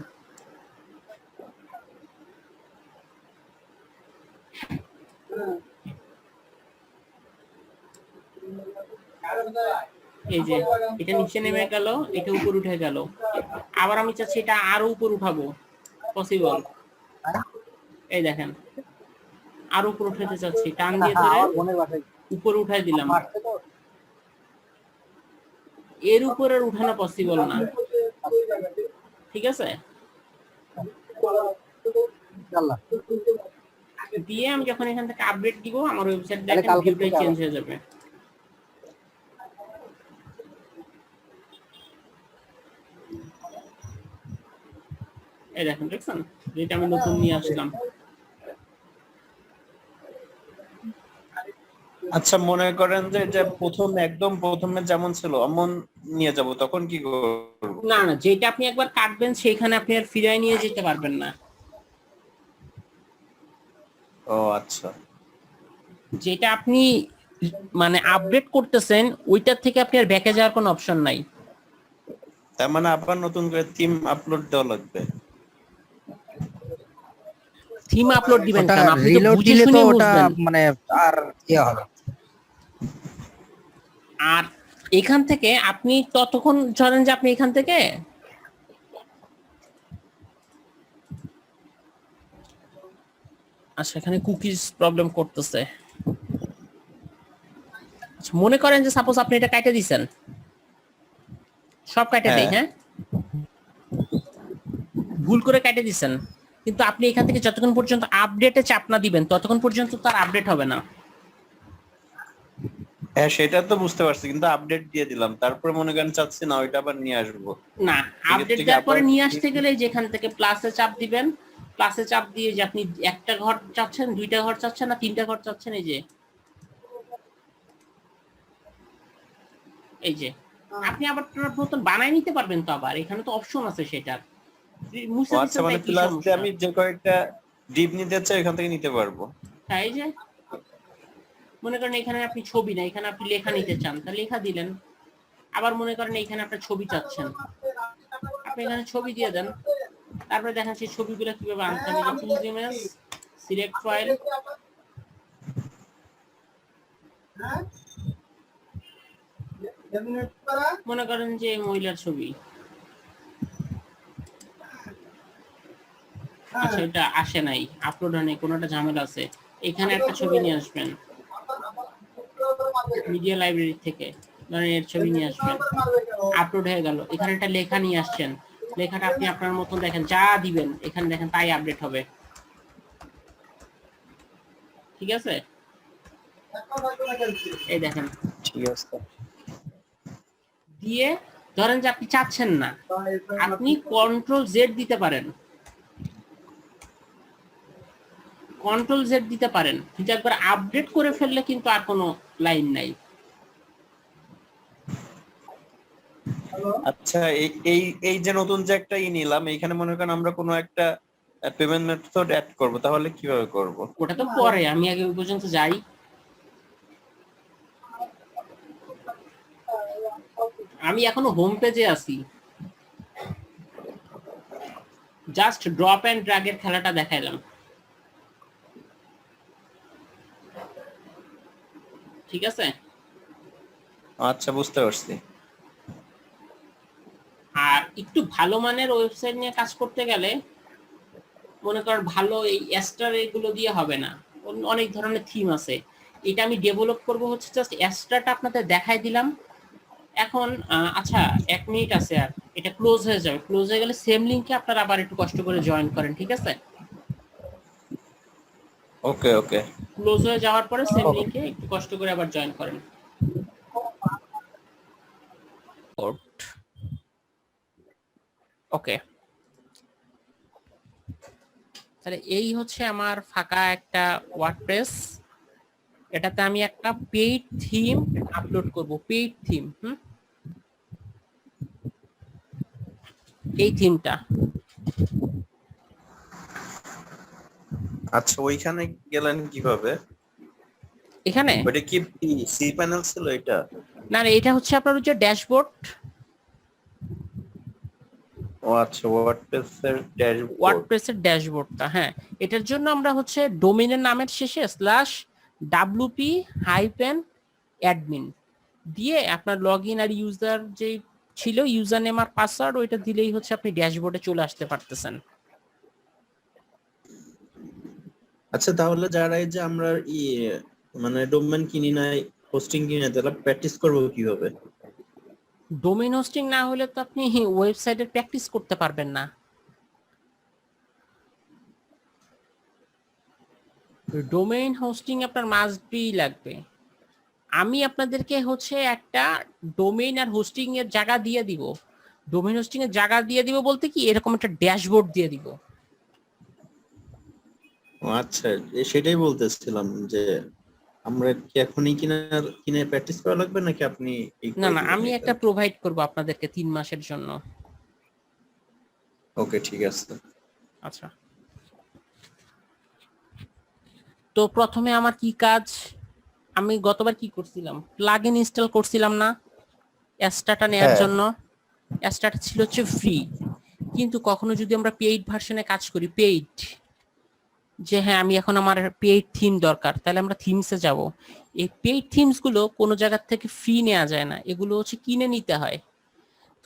এই যে এটা নিচে নেমে গেল, এটা উপর উঠে গেল। আবার আমি চাচ্ছি এটা আরো উপর উঠাবো, পসিবল। এই দেখেন, আরো উপর উঠাতে চাচ্ছি, টান দিয়ে ধরে উপর উঠাই দিলাম। এর উপর আর উঠানো পসিবল না, ঠিক আছে? দিয়ে আমি যখন এখান থেকে আপডেট দিব, আমার ওয়েবসাইট দেখেন ভিউটাই চেঞ্জ হয়ে যাবে। এই দেখেন, দেখছেন যেটা আমি নতুন নিয়ে আসলাম। আচ্ছা মনে করেন যে এটা প্রথম একদম প্রথমে যেমন ছিল অমন নিয়ে যাব, তখন কি করব? না না, যেটা আপনি একবার কাটবেন সেখানে আপনি আর ফিরায় নিয়ে যেতে পারবেন না। ও আচ্ছা। যেটা আপনি মানে আপডেট করতেছেন ওইটার থেকে আপনি আর ব্যাকে যাওয়ার কোনো অপশন নাই। তার মানে আবার নতুন করে থিম আপলোড দেওয়া লাগবে? থিম আপলোড দিবেন ওটা কেন? আপনি তো রিলোড বুঝে দিলে তো শুনে ওটা বুঝবেন। মানে আর ইয়ে হবে। আর এখান থেকে আপনি ততক্ষণ ধরেন যে আপনি এখান থেকে আচ্ছা এখানে কুকিজ প্রবলেম করতেছে। আচ্ছা, মনে করেন যে সাপোজ আপনি এটা কাটে দিছেন, সব কাটে দেই, হ্যাঁ। হ্যাঁ ভুল করে কাটে দিছেন, কিন্তু আপনি এখান থেকে যতক্ষণ পর্যন্ত আপডেটে চাপ না দিবেন ততক্ষণ পর্যন্ত তার আপডেট হবে না। হ্যাঁ সেটা তো বুঝতে পারছি, কিন্তু আপডেট দিয়ে দিলাম, তারপরে মনে করেন চাচ্ছি না ওইটা আবার নিয়ে আসবো, না, আপডেট সেক্ষেত্রে কি দেওয়ার আবার? পরে নিয়ে আসতে গেলে যেখান থেকে প্লাসে চাপ দিবেন, প্লাসে চাপ দিয়ে যে আপনি একটা ঘর চাচ্ছেন, দুইটা ঘর চাচ্ছেন না তিনটা ঘর চাচ্ছেন, এই যে আপনি আবার নতুন বানাই নিতে পারবেন। তো আবার এখানে তো অপশন আছে সেটার, ও মুছে আচ্ছা, দিচ্ছেন মানে তাই কি প্লাস দিয়ে সমস্যা? আমি যে কয়েকটা ডিপ নিতে চাই এখান থেকে নিতে পারবো? হ্যাঁ, এই যে মনে করেন এখানে আপনি ছবি না, এখানে আপনি লেখা নিতে চান, তা লেখা দিলেন। আবার মনে করেন এখানে আপনার ছবি চাচ্ছেন, আপনি এখানে ছবি দিয়ে দেন। তারপরে দেখেন সেই ছবিগুলো কিভাবে আনতে হবে, যে চুজ ইমেজ, সিলেক্ট ফাইল, মনে করেন যে মহিলার ছবি। আচ্ছা এটা আসে নাই, আপলোড হয় নাই, কোনো একটা ঝামেলা আছে। এখানে একটা ছবি নিয়ে আসবেন মিডিয়া লাইব্রেরি থেকে, ধরেন এর ছবি নিয়ে আসবেন, আপলোড হয়ে গেল। এখানে একটা লেখা নিয়ে আসছেন, লেখাটা আপনি আপনার মতন দেখেন যা দিবেন এখানে দেখেন তাই আপডেট হবে। ঠিক আছে, এই দেখেন ঠিক আছে। দিয়ে, ধরেন যে আপনি চাচ্ছেন না, আপনি কন্ট্রোল জেড দিতে পারেন, কন্ট্রোল জেড দিতে পারেন, কিন্তু একবার আপডেট করে ফেললে কিন্তু আর কোনো লাইন নাই। আচ্ছা এই এই এই যে নতুন যে একটা নিলাম, এইখানে মনে করেন আমরা কোনো একটা পেমেন্ট মেথড অ্যাড করব, তাহলে কিভাবে করব? ওটা তো পরে, আমি আগে ওই পর্যন্ত যাই। আমি এখনো হোম পেজে আছি, জাস্ট ড্রপ এন্ড ড্র্যাগের খেলাটা দেখাইলাম। ঠিক আছে, আচ্ছা বুঝতে পারছি। আর একটু ভালো মানের ওয়েবসাইট নিয়ে কাজ করতে গেলে মনে করেন ভালো এই অ্যাস্টার এগুলো দিয়ে হবে না, অনেক ধরনের থিম আছে। এটা আমি ডেভেলপ করব হচ্ছে জাস্ট অ্যাস্টারটা আপনাদের দেখাই দিলাম। এখন আচ্ছা 1 মিনিট আছে, আর এটা ক্লোজ হয়ে যাবে, ক্লোজ হয়ে গেলে সেম লিংকে আপনারা আবার একটু কষ্ট করে জয়েন করেন। ঠিক আছে, ওকে ওকে। ক্লোজ হয়ে যাওয়ার পরে সেম ওকে। লিংকে একটু কষ্ট করে আবার জয়েন করেন। ওকে, তাহলে এই হচ্ছে আমার ফাঁকা একটা ওয়ার্ডপ্রেস, এটাতে আমি একটা পেইড থিম আপলোড করব, পেইড থিম। এই থিমটা আচ্ছা ওইখানে গেলেন কিভাবে? এখানে, ওইটা কি সি প্যানেল ছিল এটা? না না, এটা হচ্ছে আপনার হচ্ছে ড্যাশবোর্ড, ও আচ্ছা, ওয়ার্ডপ্রেসের ড্যাশবোর্ড। ওয়ার্ডপ্রেসের ড্যাশবোর্ডটা। হ্যাঁ, এটার জন্য আমরা হচ্ছে ডোমেইনের নামের শেষে /wp-admin দিয়ে আপনার লগইন আর ইউজার যে ছিল, ইউজার নেম আর পাসওয়ার্ড, ওইটা দিলেই হচ্ছে আপনি ড্যাশবোর্ডে চলে আসতে পারতেছেন। আচ্ছা তাহলে যারা এই যে আমরা মানে ডোমেন কিনি নাই, হোস্টিং কিনি নাই, তাহলে প্র্যাকটিস করবো কিভাবে? ডোমেইন হোস্টিং না হলে তো আপনি ওয়েবসাইটের প্র্যাকটিস করতে পারবেন না। ডোমেইন হোস্টিং আপনার মাস্ট বি লাগবে। আমি আপনাদেরকে হচ্ছে একটা ডোমেইন আর হোস্টিং এর জায়গা দিয়ে দিব। ডোমেইন হোস্টিং এর জায়গা দিয়ে দিব বলতে কি, এরকম একটা ড্যাশবোর্ড দিয়ে দিব। ও আচ্ছা, সেটাই বলতেছিলাম যে আমরা কি এখনই কিনে প্র্যাকটিস করা লাগবে নাকি আপনি না না, আমি একটা প্রোভাইড করব আপনাদেরকে 3 মাসের জন্য। ওকে ঠিক আছে। আচ্ছা, তো প্রথমে আমার কি কাজ, আমি গতবার কি করছিলাম, প্লাগইন ইনস্টল করছিলাম না অ্যাস্টাটা নেয়ার হ্যাঁ। জন্য। অ্যাস্টাটা ছিল হচ্ছে ফ্রি, কিন্তু কখনো যদি আমরা পেইড ভার্সনে কাজ করি, পেইড, যে হ্যাঁ আমি এখন আমার পেইড থিম দরকার, তাহলে আমরা থিমসে যাব। এই পেইড থিমস গুলো কোনো জায়গা থেকে ফ্রি নেওয়া যায় না, এগুলো হচ্ছে কিনে নিতে হয়।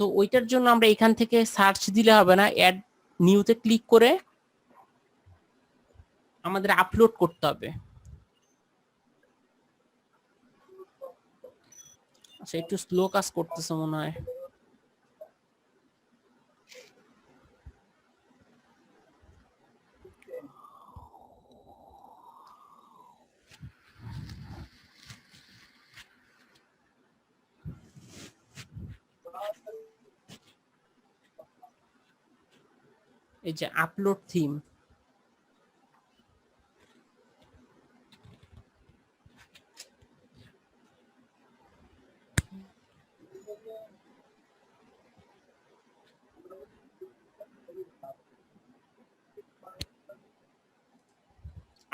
তো ওইটার জন্য আমরা এখান থেকে সার্চ দিলে হবে না, অ্যাড নিউতে ক্লিক করে আমাদের আপলোড করতে হবে। আচ্ছা, একটু স্লো কাজ করতেছে মনে হয়। এই যে আপলোড থিম,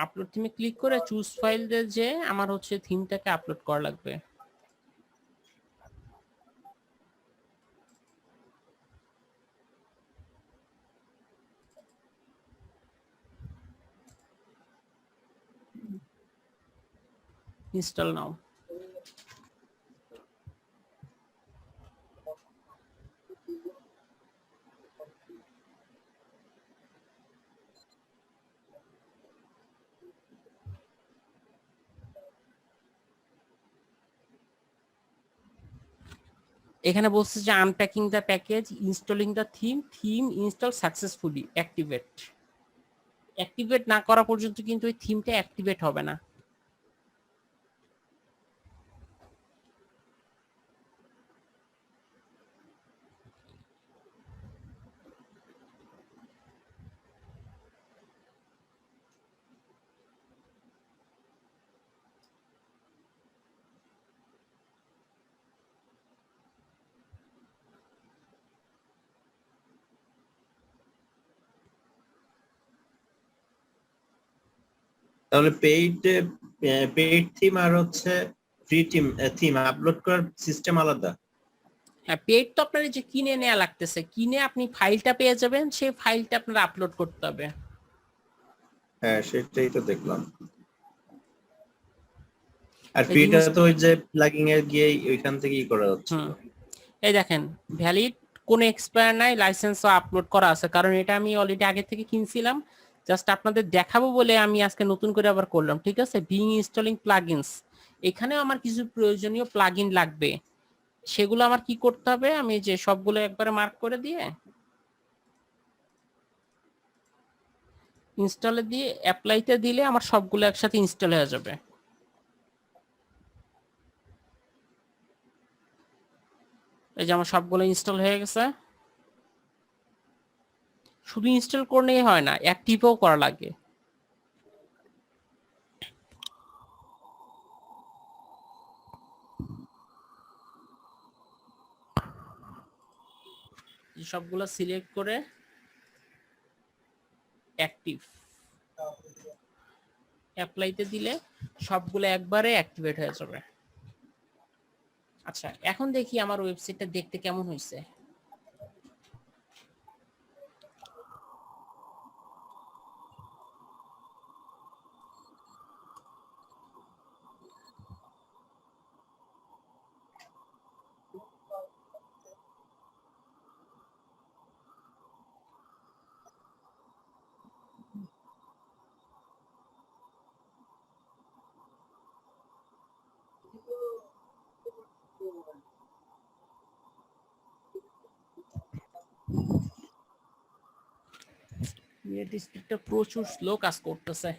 আপলোড থিমে ক্লিক করে চুজ ফাইল দিয়ে যে আমার হচ্ছে থিমটাকে আপলোড করা লাগবে। ইনস্টল নাও। এখানে বলছে যে unpacking the package, installing the theme, theme install successfully, activate. Activate না করা পর্যন্ত কিন্তু ওই থিমটা অ্যাক্টিভেট হবে না। তাহলে পেইড থিম আর হচ্ছে ফ্রি থিম আপলোড করার সিস্টেম আলাদা? হ্যাঁ, পেড তো আপনার এই যে কিনে নেওয়া লাগতেছে, কিনে আপনি ফাইলটা পেয়ে যাবেন, সেই ফাইলটা আপনার আপলোড করতে হবে। হ্যাঁ সেটাই তো দেখলাম। আর এই ফ্রিটা জিনিস, তো ওই যে প্লাগিং এর গিয়ে ওইখান থেকেই করা হচ্ছে। এই দেখেন ভ্যালিড, কোনো এক্সপায়ার নাই, লাইসেন্সও আপলোড করা আছে, কারণ এটা আমি অলরেডি আগে থেকে কিনছিলাম। জাস্ট আপনাদের দেখাবো বলে আমি আজকে নতুন করে আবার করলাম, ঠিক আছে। বিং ইনস্টলিং প্লাগইনস, এখানেও আমার কিছু প্রয়োজনীয় প্লাগইন লাগবে, সেগুলো আমার কি করতে হবে, আমি যে সবগুলো একবারে মার্ক করে দিয়ে ইনস্টলে দিয়ে অ্যাপ্লাইতে দিলে আমার সবগুলো একসাথে ইনস্টল হয়ে যাবে। এই যে আমার সবগুলো ইনস্টল হয়ে গেছে। শুধু ইনস্টল করলেই হয় না, অ্যাক্টিভও করা লাগে। সবগুলো সিলেক্ট করে অ্যাক্টিভ অ্যাপ্লাইতে দিলে সবগুলো একবারে অ্যাক্টিভেট হয়ে যাবে। আচ্ছা, এখন দেখি আমার ওয়েবসাইটটা দেখতে কেমন হয়েছে। ডিসপ্লেটা প্রচুর স্লো কাজ করতেছে।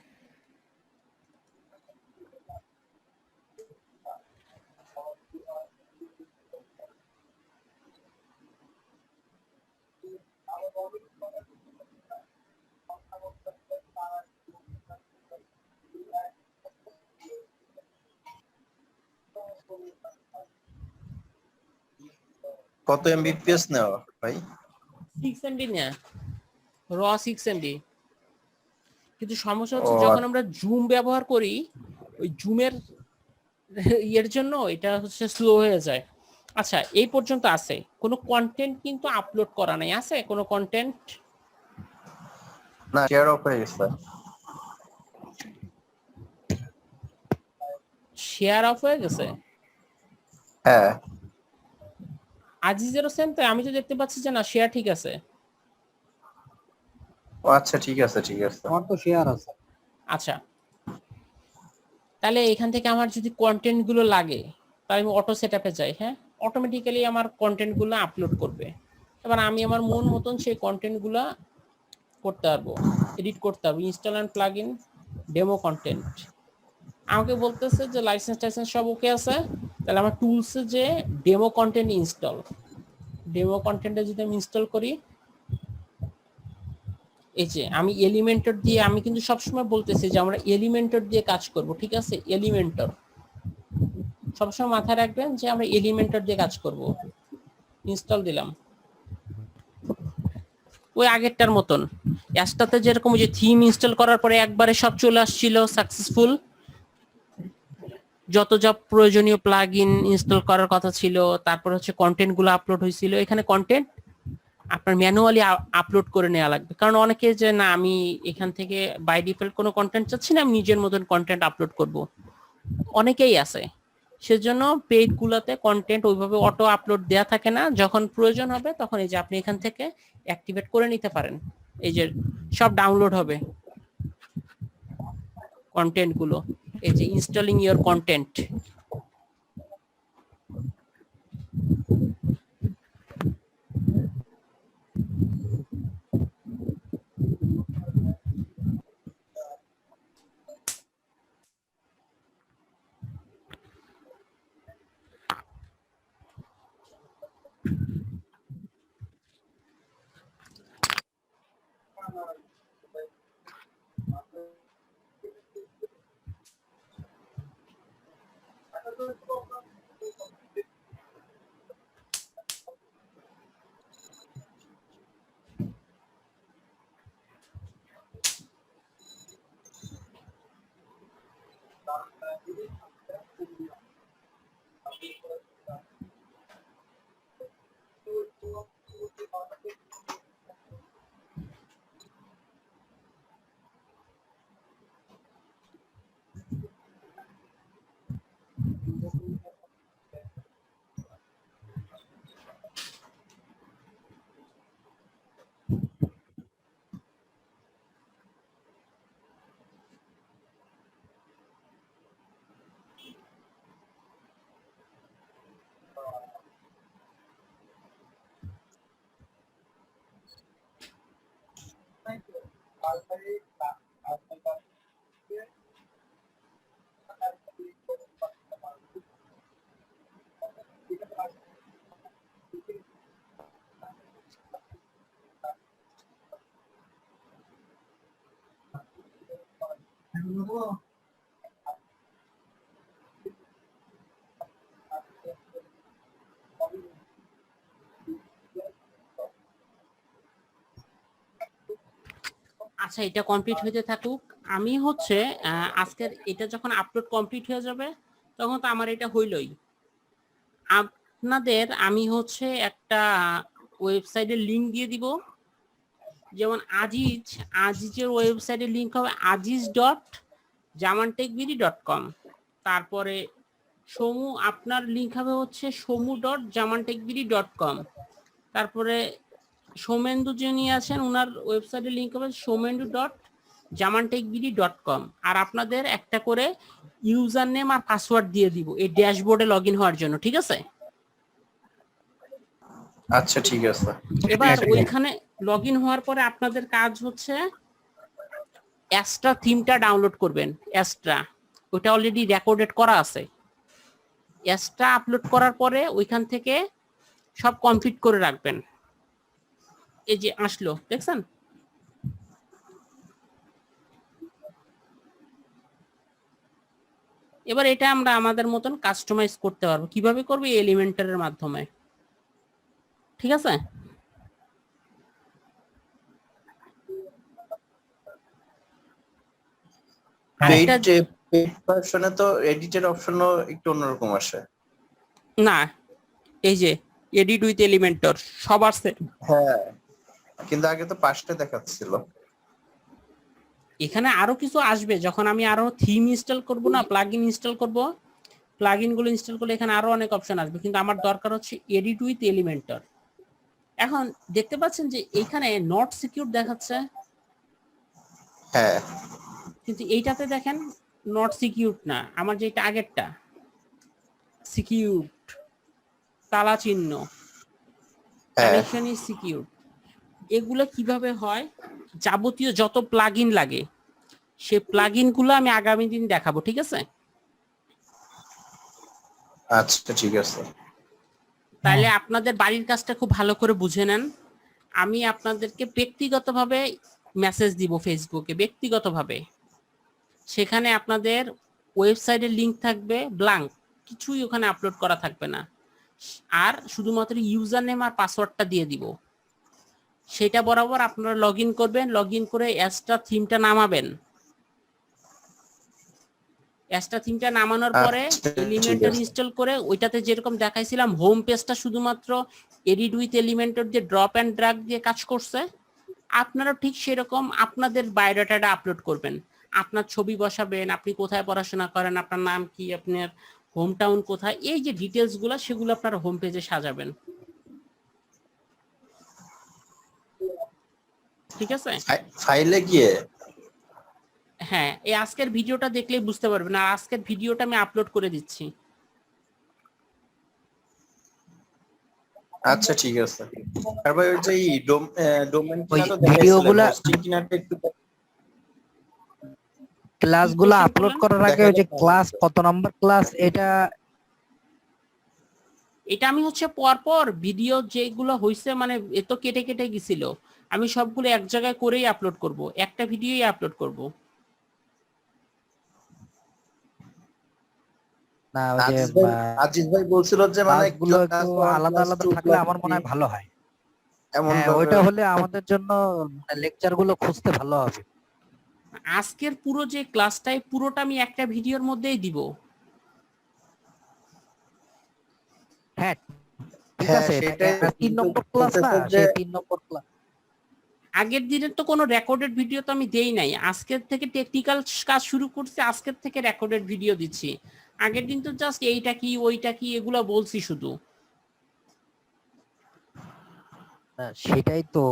কত এমবিপিএস নেওয়া ভাই? 6 এমবি না, র 6 এমবি। কিন্তু সমস্যা ও হচ্ছে যখন আমরা জুম ব্যবহার করি, ওই জুমের ইয়ের জন্য এটা হচ্ছে স্লো হয়ে যায়। আচ্ছা, এই পর্যন্ত আছে, কোনো কন্টেন্ট কিন্তু আপলোড করা নাই, আছে কোনো কন্টেন্ট? না, শেয়ার অফ হয়ে গেছে। শেয়ার অফ হয়ে গেছে? হ্যাঁ। আজিজেরও সেম তো, আমি তো দেখতে পাচ্ছি যে না, শেয়ার ঠিক আছে। ও আচ্ছা, ঠিক আছে ঠিক আছে। আমার তো শেয়ার আছে। আচ্ছা, তাহলে এখান থেকে আমার যদি কন্টেন্ট গুলো লাগে, তাহলে আমি অটো সেটআপে যাই, হ্যাঁ, অটোমেটিক্যালি আমার কন্টেন্ট গুলো আপলোড করবে। এবার আমি আমার মন মতন সেই কন্টেন্ট গুলা করতে পারবো, এডিট করতে পারবো। Install and plug in demo content, আমাকে বলতেছে যে লাইসেন্স টাইসেন্স সব ওকে আছে। তাহলে আমার টুলসে যে ডেমো কন্টেন্ট ইনস্টল, ডেমো কন্টেন্টে যদি আমি ইনস্টল করি, এই যে আমি এলিমেন্টর দিয়ে, আমি কিন্তু সবসময় বলতেছি যে আমরা এলিমেন্টর দিয়ে কাজ করব, ঠিক আছে? এলিমেন্টর সবসময় মাথায় রাখবেন যে আমরা এলিমেন্টর দিয়ে কাজ করব। ইনস্টল দিলাম, ওই আগেরটার মতন অ্যাশটাতে যেরকম যে থিম ইনস্টল করার পরে একবারে সব চলে আসছিল সাকসেসফুল, যত যা প্রয়োজনীয় প্লাগ ইন ইনস্টল করার কথা ছিল, তারপর হচ্ছে কন্টেন্ট গুলো আপলোড হয়েছিল। এখানে কন্টেন্ট আপনার ম্যানুয়ালি আপলোড করে নেওয়া লাগবে, কারণ অনেকে যে না আমি এখান থেকে বাই ডিফল্ট কোনো কন্টেন্ট চাচ্ছি না, আমি নিজের মতন কন্টেন্ট আপলোড করব, অনেকেই আছে। সেজন্য পেইড গুলাতে কন্টেন্ট ওইভাবে অটো আপলোড দেয়া থাকে না, যখন প্রয়োজন হবে তখন এই যে আপনি এখান থেকে অ্যাক্টিভেট করে নিতে পারেন। এই যে সব ডাউনলোড হবে কন্টেন্ট গুলো, এই যে ইনস্টলিং ইওর কন্টেন্ট। আচ্ছা, এটা কমপ্লিট হতে থাকুক। আমি হচ্ছে আজকের এটা যখন আপলোড কমপ্লিট হয়ে যাবে তখন তো আমার এটা হইলই। আপনাদের আমি হচ্ছে একটা ওয়েবসাইটের লিংক দিয়ে দিব, যেমন আজিজের ওয়েবসাইটের লিংক হবে aziz.jamantekbiri.com। তারপরে সমু আপনার লিংক হবে হচ্ছে somu.jamantekbiri.com। তারপরে সৌমেন্দু যিনি আছেন ওনার ওয়েবসাইটের লিংক হবে somendu.jamantekbiri.com। আর আপনাদের একটা করে ইউজার নেম আর পাসওয়ার্ড দিয়ে দিব এই ড্যাশবোর্ডে লগ ইন হওয়ার জন্য, ঠিক আছে? আচ্ছা ঠিক আছে। এবার ওইখানে লগ ইন হওয়ার পরে আপনাদের কাজ হচ্ছে অ্যাস্ট্রা থিমটা ডাউনলোড করবেন। অ্যাস্ট্রা ওটা অলরেডি রেকর্ডেড করা আছে। অ্যাস্ট্রা আপলোড করার পরে ওইখান থেকে সব কমপ্লিট করে রাখবেন। এই যে আসলো, দেখছেন? এবার এটা আমরা আমাদের মতন কাস্টমাইজ করতে পারবো। কিভাবে করবো? এলিমেন্টারের মাধ্যমে। ঠিক আছে? পেইড আরেকটা পেইড ভার্সনে তো এডিটের অপশনও একটু অন্যরকম আসে। না, এই যে এডিট উইথ এলিমেন্টর সব আছে। হ্যাঁ, কিন্তু আগে তো 5টা দেখাচ্ছিল। এখানে আরো কিছু আসবে যখন আমি আরো থিম ইনস্টল করব না, প্লাগইন ইনস্টল করব, প্লাগইন গুলো ইনস্টল করলে এখানে আরো অনেক অপশন আসবে, কিন্তু আমার দরকার হচ্ছে এডিট উইথ এলিমেন্টর। এখন দেখতে পাচ্ছেন যে এইখানে নট সিকিউর দেখাচ্ছে, হ্যাঁ কিন্তু এইটাতে দেখেন নট সিকিউর না, আমার যেটা আগেরটা সিকিউর, তালা চিহ্ন, হ্যাঁ কানেকশন ইজ সিকিউর। এগুলো কিভাবে হয়, যাবতীয় যত প্লাগইন লাগে সেই প্লাগইন গুলো আমি আগামী দিন দেখাবো, ঠিক আছে? আচ্ছা ঠিক আছে। তাহলে আপনাদের বাড়ির কাজটা খুব ভালো করে বুঝে নেন। আমি আপনাদেরকে ব্যক্তিগতভাবে মেসেজ দিব ফেসবুকে, ব্যক্তিগতভাবে। সেখানে আপনাদের ওয়েবসাইটের লিংক থাকবে, ব্ল্যাঙ্ক, কিছুই ওখানে আপলোড করা থাকবে না, আর শুধুমাত্র ইউজার নেম আর পাসওয়ার্ডটা দিয়ে দিব। সেটা বরাবর আপনারা লগ ইন করবেন, লগ ইন করে অ্যাস্ট্রা থিমটা নামাবেন। অ্যাস্ট্রা থিমটা নামানোর পরে আচ্ছা ঠিক এলিমেন্টর আছে। ইনস্টল করে ওইটাতে যেরকম দেখাইছিলাম হোম পেজটা শুধুমাত্র এডিট উইথ এলিমেন্টর দিয়ে ড্রপ অ্যান্ড ড্রাগ দিয়ে কাজ করছে, আপনারা ঠিক সেরকম আপনাদের বায়োডাটাটা আপলোড করবেন। আপনার ছবি বসাবেন, আপনি কোথায় পড়াশোনা করেন, আপনার নাম কি, আপনার হোম টাউন কোথায়, এই যে ডিটেলসগুলো সেগুলো আপনারা হোম পেজে সাজাবেন, ঠিক আছে? ফাইলে গিয়ে হ্যাঁ, এই আজকের ভিডিওটা দেখলেই বুঝতে পারবেন, আর আজকের ভিডিওটা আমি আপলোড করে দিচ্ছি। আচ্ছা ঠিক আছে। তারপর ওই যে ডোমেন ওই কিনা তো দেখাইছিলেন, ভিডিওগুলা হোস্টিং কিনাটা একটু ক্লাসগুলো কোশ্চেন আপলোড করলেন? করার আগে ওই দেখাইলে যে ক্লাস কত নম্বর ক্লাস এটা এটা আমি হচ্ছে পরপর ভিডিও যেগুলো হয়েছে, মানে এ তো কেটে কেটে গেছিল, আমি সবগুলো এক জায়গায় করেই আপলোড করব, একটা ভিডিওই আপলোড করব। না ওই যে আজিজ ভাই বলছিল যে মানে ক্লাসগুলো একটু ক্লাস 1 আলাদা ক্লাস আলাদা 2 থাকলে ক্লাস আমার মনে 3 হয় ভালো হয়। এমন হ্যাঁ, ভাবে। ওইটা হলে আমাদের জন্য লেকচার গুলো খুঁজতে ভালো হবে। আজকের পুরো যে ক্লাসটাই পুরোটা আমি একটা ভিডিওর মধ্যেই দিব। হ্যাঁ ঠিক হ্যাঁ আছে, সেটাই 3 নম্বর ক্লাস না, বলতেছে যে সেই 3 নম্বর ক্লাস। আগের দিনের তো কোনো রেকর্ডেড ভিডিও তো আমি দেই নাই, আজকের থেকে টেকনিক্যাল কাজ শুরু করছি, আজকের থেকে রেকর্ডেড ভিডিও দিচ্ছি। আগের দিন তো জাস্ট এইটা কি ওইটা কি এগুলো বলছি শুধু। সেটাই তো,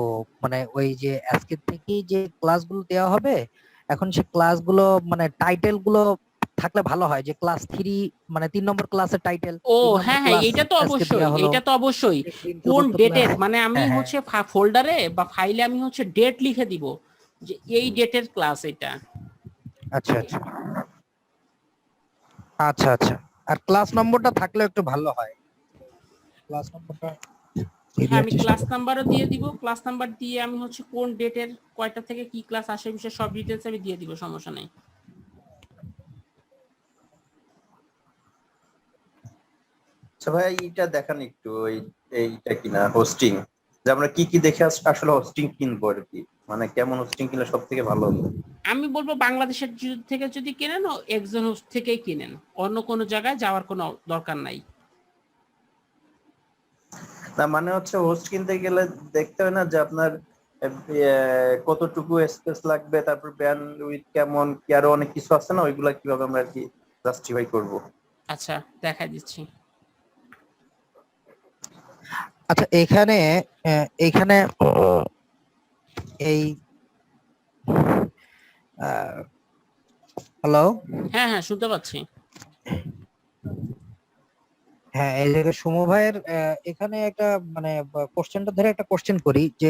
মানে ওই যে আজকের থেকেই যে ক্লাসগুলো দেওয়া হবে, এখন সে ক্লাসগুলো মানে টাইটেল গুলো থাকলে ভালো হয়, যে ক্লাস 3 মানে 3 নম্বর ক্লাসের টাইটেল, ও 3 নম্বর হ্যাঁ হ্যাঁ, ক্লাস এটা তো আজকে অবশ্যই, দেওয়া হলো, এটা তো অবশ্যই। 3 কোন চতুর্থ ডেটের, ক্লাস। মানে আমি হ্যাঁ হ্যাঁ, হচ্ছে ফোল্ডারে বা ফাইলে আমি হচ্ছে ডেট লিখে দিব যে এই ডেটের ক্লাস এটা। আচ্ছা আচ্ছা আচ্ছা আচ্ছা। আর ক্লাস নম্বরটা থাকলে একটু ভালো হয়, ক্লাস নম্বরটা দিয়ে হ্যাঁ, দেওয়ার আমি চেষ্টা ক্লাস করব। নাম্বারও দিয়ে দিব, ক্লাস নাম্বার দিয়ে আমি হচ্ছে কোন ডেটের কয়টা থেকে কি ক্লাস আসে বিষয়ে সব ডিটেলস আমি দিয়ে দিব, সমস্যা নেই। আচ্ছা ভাই এইটা দেখান একটু, ওই এইটা কিনা হোস্টিং, যে আমরা কি কি দেখে আসলে হোস্টিং কিনবো আর কি, মানে কেমন হোস্টিং কিনলে সব থেকে ভালো হবে। আমি বলবো বাংলাদেশের থেকে যদি কেনেন একজন হোস্ট থেকেই কিনেন, অন্য কোনো জায়গায় যাওয়ার কোনো দরকার নাই। না মানে হচ্ছে হোস্ট কিনতে গেলে দেখতে হয় না যে আপনার কতটুকু স্পেস লাগবে, তারপর ব্যান্ডউইথ কেমন, কি আরো অনেক কিছু আছে না, ওইগুলা কিভাবে আমরা আর কি জাস্টিফাই করব। আচ্ছা, দেখা দিচ্ছি। আচ্ছা এখানে এখানে এই হ্যালো, হ্যাঁ হ্যাঁ, শুনতে পাচ্ছি। হ্যাঁ এই জায়গায় সুমো ভাইয়ের এখানে একটা মানে কোশ্চেনটা ধরে একটা কোশ্চেন করি যে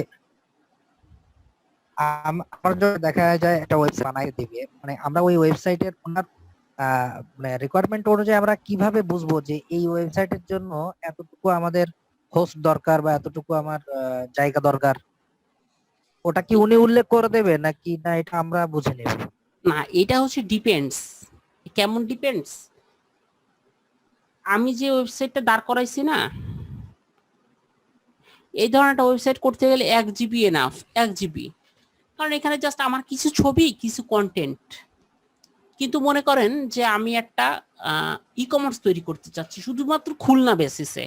আমার যদি দেখা যায় একটা ওয়েবসাইট বানাই দিবে, মানে আমরা ওই ওয়েবসাইটের ওনার মানে রিকোয়ারমেন্ট অনুযায়ী আমরা কিভাবে বুঝবো যে এই ওয়েবসাইটের জন্য এতটুকু আমাদের হোস্ট দরকার বা এতটুকু আমার জায়গা দরকার, ওটা কি উনি উল্লেখ করে দেবে নাকি না এটা আমরা বুঝে নেব? না, এটা হচ্ছে ডিপেন্ডস। কেমন ডিপেন্ডস, আমি যে ওয়েবসাইটটা দাঁড় করাইছি না, এই ধরনের একটা ওয়েবসাইট করতে গেলে 1 GB এনাফ, 1 GB। কারণ এখানে জাস্ট আমার কিছু ছবি, কিছু কন্টেন্ট। কিন্তু মনে করেন যে আমি একটা ই কমার্স তৈরি করতে চাচ্ছি শুধুমাত্র খুলনা বেসিসে,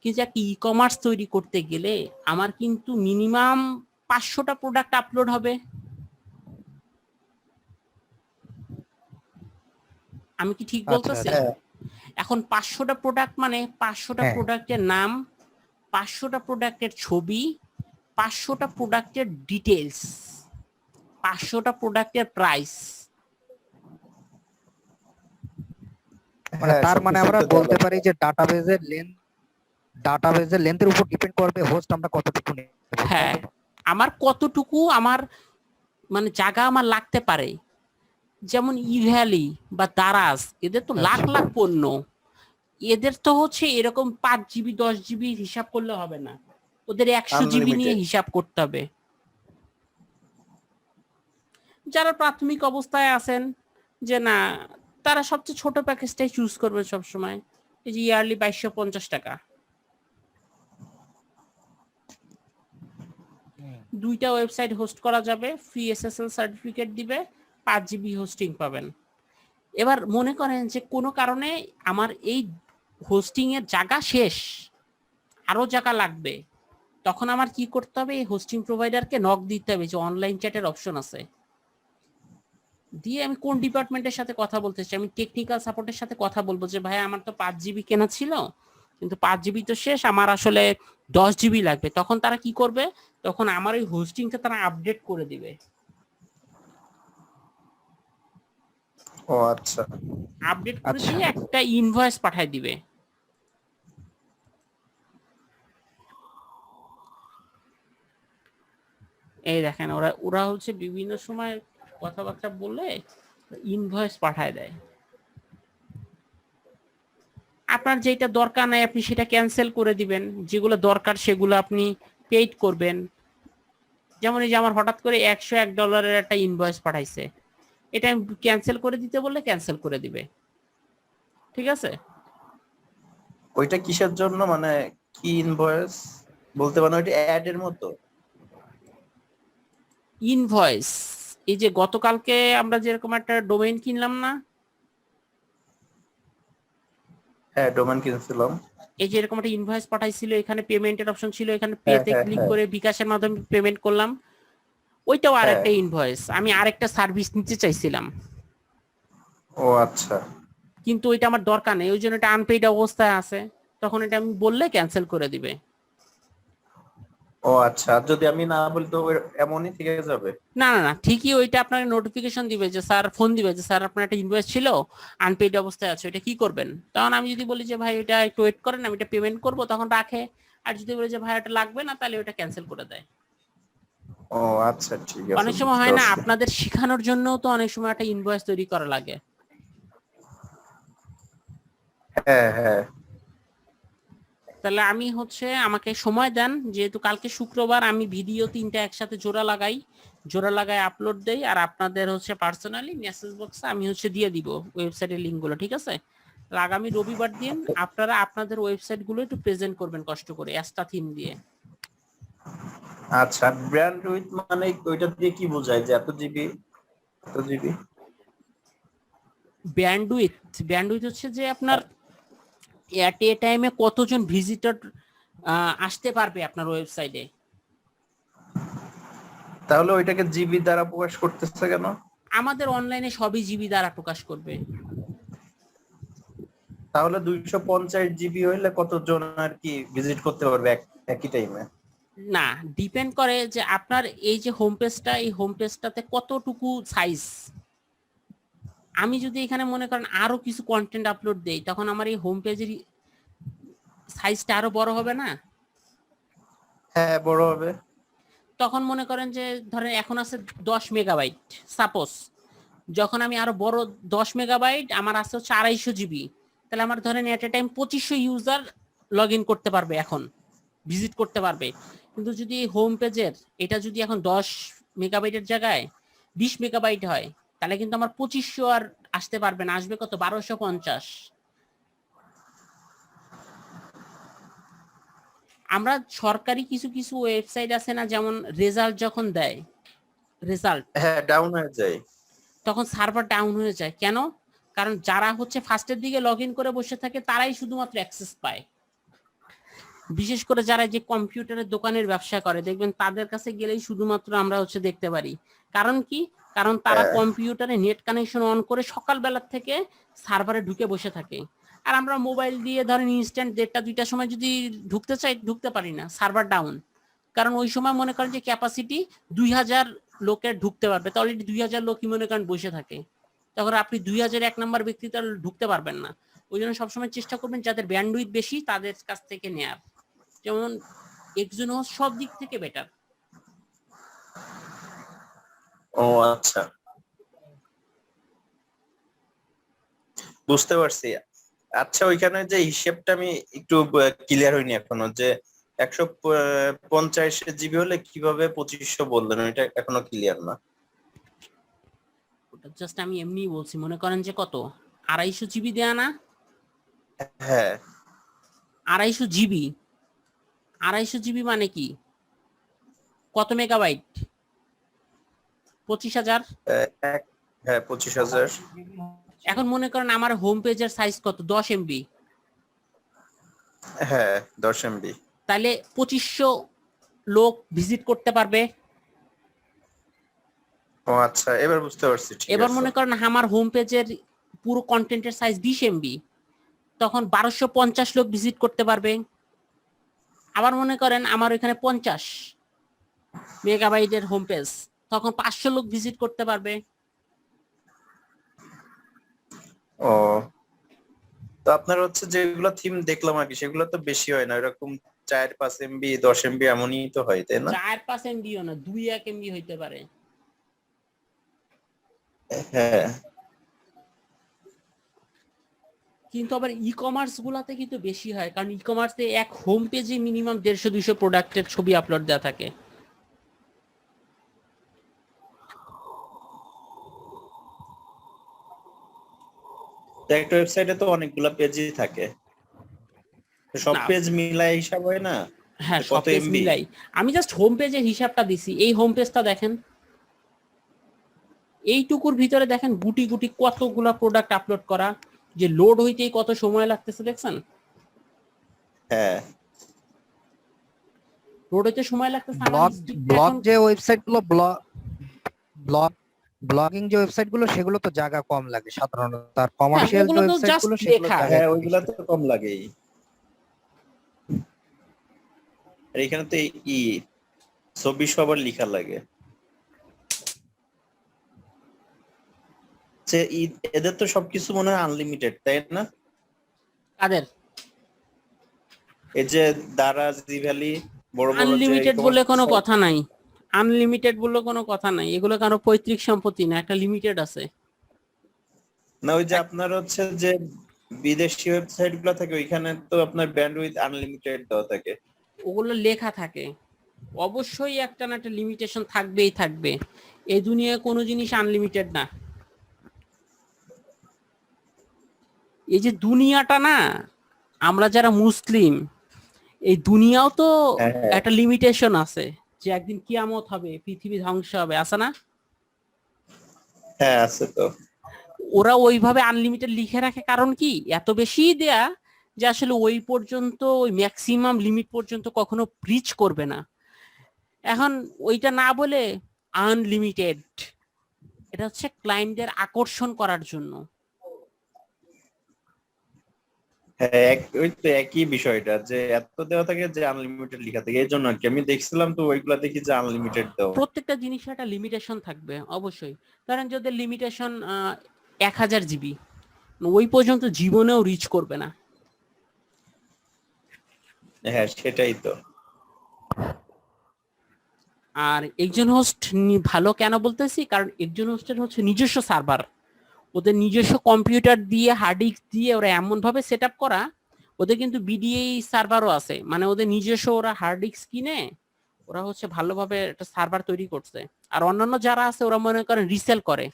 কিন্তু একটা ই কমার্স তৈরি করতে গেলে আমার কিন্তু মিনিমাম 500টা প্রোডাক্ট আপলোড হবে। আমি কি ঠিক আচ্ছা বলতেছি? আচ্ছা। এখন 500টা প্রোডাক্ট মানে 500টা হ্যাঁ। প্রোডাক্টের নাম, 500টা প্রোডাক্টের ছবি, 500টা প্রোডাক্টের ডিটেলস, 500টা প্রোডাক্টের প্রাইস। মানে হ্যাঁ, তার মানে সবকিছু আমরা তো দেওয়া বলতে লাগবে। পারি যে ডাটাবেজের লেন্থের উপর ডিপেন্ড করবে হোস্ট আমরা কতটুকু নেব, তাই হ্যাঁ, তো? আমার কতটুকু আমার মানে জায়গা আমার লাগতে পারে। যেমন ইভ্যালি বা দারাজ, এদের তো লাখ আচ্ছা। লাখ পণ্য, এদের তো হচ্ছে এরকম 5 GB 10 GB হিসাব করলে হবে না, ওদের 100 GB নিয়ে আনলিমিটেড। হিসাব করতে হবে। যারা প্রাথমিক অবস্থায় আছেন যে না, তারা সবচেয়ে ছোট প্যাকেজটাই চুজ করবে সবসময়, এই যে ইয়ারলি 2250 টাকা। দুইটা ওয়েবসাইট হোস্ট করা যাবে, ফ্রি SSL সার্টিফিকেট দিবে, 5 GB হোস্টিং পাবেন। এবার মনে করেন যে কোনো কারণে আমার এই হোস্টিং এর জায়গা শেষ, আরো জায়গা লাগবে, তখন আমার কি করতে হবে, এই হোস্টিং প্রোভাইডারকে নক দিতে হবে যে অনলাইন চ্যাটের অপশন আছে, দিয়ে আমি কোন ডিপার্টমেন্টের সাথে কথা বলতে চাই, আমি টেকনিক্যাল সাপোর্টের সাথে কথা বলবো যে ভাই আমার তো 5 GB কেনা ছিল, কিন্তু 5 GB তো শেষ, আমার আসলে 10 GB লাগবে। তখন তারা কি করবে, তখন আমার ওই হোস্টিংটা তারা আপডেট করে দিবে। ও আচ্ছা। আপডেট করে আচ্ছা। দিয়ে একটা ইনভয়েস পাঠায় দিবে। এই দেখেন ওরা ওরা হচ্ছে বিভিন্ন সময় কথাবার্তা বলে ইনভয়েস পাঠায় দেয়। আপনার যেটা দরকার নাই আপনি সেটা ক্যান্সেল করে দিবেন, যেগুলো দরকার সেগুলো আপনি পেইড করবেন। যেমন এই যে আমার হঠাৎ করে $101 একটা ইনভয়েস পাঠাইছে, এটা আমি ক্যান্সেল করে দিতে বললে ক্যান্সেল করে দিবে। ঠিক আছে? ওইটা কিসের জন্য, মানে কি ইনভয়েস বলতে পারেন, ওইটা অ্যাড এর মতো? ইনভয়েস, এই যে গতকালকে আমরা যেরকম একটা ডোমেইন কিনলাম না, হ্যাঁ, ডোমেন কিনছিলাম। এই যে এরকম একটা ইনভয়েস পাঠাইছিল, এখানে পেমেন্টের অপশন ছিল, এখানে হ্যাঁ পেতে হ্যাঁ ক্লিক হ্যাঁ করে বিকাশের মাধ্যমে পেমেন্ট করলাম, ওইটাও আর হ্যাঁ। একটা ইনভয়েস। আমি আরেকটা সার্ভিস নিতে চাইছিলাম, ও আচ্ছা। কিন্তু ওইটা আমার দরকার নেই, ওই জন্য এটা আনপেইড অবস্থায় আছে, তখন এটা আমি বললে ক্যান্সেল করে দিবে। ও আচ্ছা, আর যদি আমি না বলি তো এমনই থেকে যাবে? না না না, ঠিকই ওইটা আপনাকে নোটিফিকেশন দিবে যে স্যার, ফোন দিবে যে স্যার আপনার একটা ইনভয়েস ছিল আনপেইড অবস্থায় আছে, এটা কি করবেন। তখন আমি যদি বলি যে ভাই এটা একটু ওয়েট করেন আমি এটা পেমেন্ট করবো, তখন রাখে। আর যদি বলি যে ভাই এটা লাগবে না, তাহলে ওটা ক্যান্সেল করে দেয়। ও আচ্ছা, ঠিক আছে, অনেক সময় বুঝতে হয় না পারছি। আপনাদের শেখানোর জন্য তো অনেক সময় একটা ইনভয়েস তৈরি করা লাগে। হ্যাঁ হ্যাঁ। তাহলে আমি হচ্ছে আমাকে সময় দেন, যেহেতু কালকে শুক্রবার, আমি ভিডিও 3টা একসাথে জোড়া লাগায় আপলোড দেই, আর আপনাদের হচ্ছে পার্সোনালি মেসেজ বক্সে আমি হচ্ছে দিয়ে দিব ওয়েবসাইটের লিঙ্কগুলো। ঠিক আছে? আগামী রবিবার দিন আপনারা আপনাদের ওয়েবসাইট গুলো একটু প্রেজেন্ট করবেন কষ্ট করে একটা থিম দিয়ে। আচ্ছা, ব্র্যান্ড উইথ মানে ওইটা দিয়ে কি বোঝায় যে এত জিবি এত জিবি? ব্যান্ডউইথ হচ্ছে যে আপনার এট এ টাইমে কতজন ভিজিটর আসতে পারবে আপনার ওয়েবসাইটে। তাহলে ওইটাকে জিবি দ্বারা প্রকাশ করতেছে কেন? আমাদের অনলাইনে সবই জিবি দ্বারা প্রকাশ করবে। তাহলে 250 জিবি হইলে কতজন আর কি ভিজিট করতে পারবে একই টাইমে? না, ডিপেন্ড করে যে আপনার এই যে হোম পেজটা, এই হোম পেজটাতে কতটুকু সাইজ। আমি যদি এখানে মনে করেন আরো কিছু কন্টেন্ট আপলোড দেই, তখন আমার এই হোম পেজের সাইজটা আরো বড় হবে না? হ্যাঁ, বড় হবে। তখন মনে করেন যে ধরেন এখন আছে 10 মেগাবাইট সাপোজ, যখন আমি আরো বড় 10 মেগাবাইট, আমার আছে হচ্ছে 250 GB, তাহলে আমার ধরেন at a time 2500 user log in করতে পারবে, এখন ভিজিট করতে পারবে। কিন্তু যদি হোম পেজের এটা যদি এখন 10 মেগাবাইটের জায়গায় 20 মেগাবাইট হয়, তাহলে কিন্তু আমার 2500 আর আসতে পারবে না, আসবে কত, 1250। আমরা সরকারি কিছু কিছু ওয়েবসাইট আছে না, যেমন রেজাল্ট যখন দেয়, রেজাল্ট হ্যাঁ ডাউন হয়ে যায়। তখন সার্ভার ডাউন হয়ে যায়। কেন? কারণ যারা হচ্ছে ফার্স্টের দিকে লগ ইন করে বসে থাকে তারাই শুধুমাত্র অ্যাক্সেস পায়। বিশেষ করে যারা যে কম্পিউটারের দোকানের ব্যবসা করে, দেখবেন তাদের কাছে গেলেই শুধুমাত্র আমরা হচ্ছে দেখতে পারি। কারণ কি? কারণ তারা কম্পিউটারে নেট কানেকশন অন করে সকালবেলা থেকে সার্ভারে ঢুকে বসে থাকে। আর আমরা মোবাইল দিয়ে ধরেন ইনস্ট্যান্ট 1:30-2টার সময় যদি ঢুকতে চাই, ঢুকতে পারি না, সার্ভার ডাউন। কারণ ওই সময় মনে করেন যে ক্যাপাসিটি 2000 লোকের ঢুকতে পারবে, তো অলরেডি 2000 লোকই মনে করেন বসে থাকে, তখন আপনি 2001 নাম্বার ব্যক্তি তো ঢুকতে পারবেন না। ওই জন্য সবসময় চেষ্টা করবেন যাদের ব্যান্ডউইথ বেশি তাদের কাছ থেকে নেয়ার। যেমন এক্সোনোস সব দিক থেকে বেটার। ও আচ্ছা, বুঝতে পারছি। আচ্ছা, ওইখানে যে হিসেবটা আমি একটু ক্লিয়ার হয়নি এখনো, যে 150 জিবি হলে কিভাবে 2500 বললেন, ওইটা এখনো ক্লিয়ার না। ওটা জাস্ট আমি এমনি বলছি, মনে করেন যে কত 250 জিবি দেয়া না, হ্যাঁ 250 জিবি, 250 জিবি মানে কি কত মেগাবাইট? 25,000। হ্যাঁ 25,000। এখন মনে করেন আমার হোম পেজের সাইজ কত, 10 এমবি, হ্যাঁ 10 এমবি। তাহলে 2500 লোক ভিজিট করতে পারবে। ও আচ্ছা, এবার বুঝতে পারছি, ঠিক এবার আছে। মনে করেন আমার হোম পেজের পুরো কন্টেন্টের সাইজ 20 এমবি, তখন 1250 লোক ভিজিট করতে পারবে। আবার মনে করেন আমার এখানে 50 মেগাবাইটের হোম পেজ, তখন 500 লোক ভিজিট করতে পারবে। ও, তো আপনার হচ্ছে যেগুলো থিম দেখলাম আর কি, সেগুলো তো বেশি হয় না, এরকম 4-5 এমবি 10 এমবি এমনই তো হয়, তাই না? 4-5 এমবিও না, 2-1 এমবি হইতে পারে। হ্যাঁ কিন্তু আবার ই কমার্স গুলাতে কিন্তু বেশি হয়, কারণ ই কমার্সে এক হোম পেজে মিনিমাম 150-200 প্রোডাক্টের ছবি আপলোড দেওয়া থাকে। তো একটা ওয়েবসাইটে তো অনেকগুলা পেজই থাকে, তো সব না, পেজ মিলাই হিসাব হয় না? হ্যাঁ সব কত পেজ এমবি? মিলাই। আমি জাস্ট হোম পেজের হিসাবটা দিছি। এই হোম পেজটা দেখেন, এইটুকুর ভিতরে দেখেন গুটি গুটি কতগুলা প্রোডাক্ট আপলোড করা, যে লোড হইতেই কত সময় লাগতেছে দেখছেন? হ্যাঁ লোড হইতে সময় লাগতেছে। আমার ব্লগ স্ক্রিপ্ট ব্লগ এখন যে ওয়েবসাইট গুলো ব্লগ ব্লগিং যে ওয়েবসাইট গুলো সেগুলো তো জায়গা কম লাগে সাধারণত, আর কমার্শিয়াল যে ওগুলো তো ওয়েবসাইট জাস্ট গুলো সেগুলো লেখা। জায়গা হ্যাঁ, একটু ওইগুলা বেশি তো কম লাগেই। আর এখানে তো ই ছবি সবার লেখা লাগে। যে এদের তো সবকিছু মনে হয় আনলিমিটেড, তাই না? কাদের? এই যে দারাজ, জি-ভ্যালি, বড় বড় যে আনলিমিটেড e-commerce বলে কোনো site, কথা নাই, আনলিমিটেড বলে কোনো কথা নাই। এগুলো কারো পৈতৃক সম্পত্তি না, একটা লিমিটেড আছে। না ওই যে আপনার হচ্ছে যে বিদেশি ওয়েবসাইট গুলো থাকে, ওইখানে তো আপনার ব্যান্ডউইথ আনলিমিটেড দেওয়া থাকে। ওগুলো লেখা থাকে। অবশ্যই একটা না একটা লিমিটেশন থাকবেই থাকবে। এই দুনিয়ায় কোনো জিনিস আনলিমিটেড না। এই যে দুনিয়াটা না, আমরা যারা মুসলিম, এই দুনিয়াও তো হ্যাঁ হ্যাঁ একটা লিমিটেশন আছে, যে একদিন কিয়ামত হবে, পৃথিবী ধ্বংস হবে, আছে না? হ্যাঁ আছে তো। ওরা ওইভাবে আনলিমিটেড লিখে রাখে, কারণ কি এত বেশি দেয়া যে আসলে ওই পর্যন্ত, ওই ম্যাক্সিমাম লিমিট পর্যন্ত কখনো ব্রিচ করবে না। এখন ওইটা না বলে আনলিমিটেড, এটা হচ্ছে ক্লায়েন্টদের আকর্ষণ করার জন্য। হ্যাঁ ওই তো একই বিষয়টা, যে এত দেওয়া থাকে যে আনলিমিটেড লেখা থাকে, এই জন্য আর কি আমি দেখছিলাম, তো ওইগুলা দেখি যে আনলিমিটেড দেওয়া। প্রত্যেকটা জিনিসের একটা লিমিটেশন থাকবে অবশ্যই। ধরেন যদি লিমিটেশন 1000 জিবি, ওই পর্যন্ত জীবনেও রিচ করবে না। হ্যাঁ সেটাই তো। আর একজন হোস্ট ভালো কেন বলতেছি, কারণ একজন হোস্টের হচ্ছে নিজস্ব সার্ভার, ওদের নিজস্ব কম্পিউটার দিয়ে হার্ড ডিস্ক দিয়ে ওরা এমন ভাবে সেট আপ করা। ওদের কিন্তু বিডিএই সার্ভারও আছে, মানে ওদের নিজস্ব ওরা হার্ড ডিস্ক কিনে ওরা হচ্ছে ভালোভাবে একটা সার্ভার তৈরি করছে। আর অন্যান্য যারা আছে ওরা মনে করেন রিসেল করে,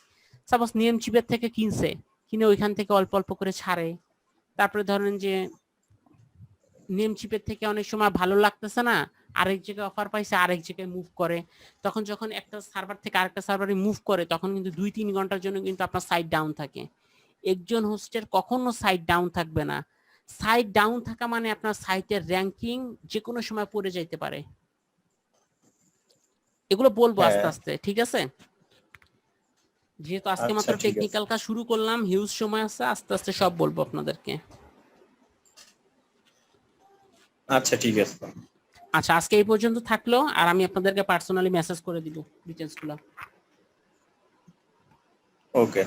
সাপোজ নিএম চিপের থেকে কিনছে, কিনে ওইখান থেকে অল্প অল্প করে ছাড়ে। তারপরে ধরেন যে নেম চিপের থেকে অনেক সময় ভালো লাগতেছে না, আরেক জায়গায় অফার পাইছে, আরেক জায়গায় মুভ করে। তখন যখন একটা সার্ভার থেকে আরেকটা সার্ভারে মুভ করে তখন কিন্তু 2-3 ঘন্টার জন্য কিন্তু আপনার সাইট ডাউন থাকে। একজন হোস্টের কখনো সাইট ডাউন থাকবে না। সাইট ডাউন থাকা মানে আপনার সাইটের র্যাঙ্কিং যে কোনো সময় পড়ে যাইতে পারে। এগুলো বলবো হ্যাঁ। আস্তে আস্তে, ঠিক আছে? যেহেতু আজকে আচ্ছা, মাত্র ঠিক আছে। টেকনিক্যাল কাজ শুরু করলাম, হিউজ সময় আছে, আস্তে আস্তে সব বলবো আপনাদেরকে। আচ্ছা, ঠিক আছে। আচ্ছা, আজকে এই পর্যন্ত থাকলো, আর আমি আপনাদেরকে পার্সোনালি মেসেজ করে দিব ডিটেলস গুলো। ওকে।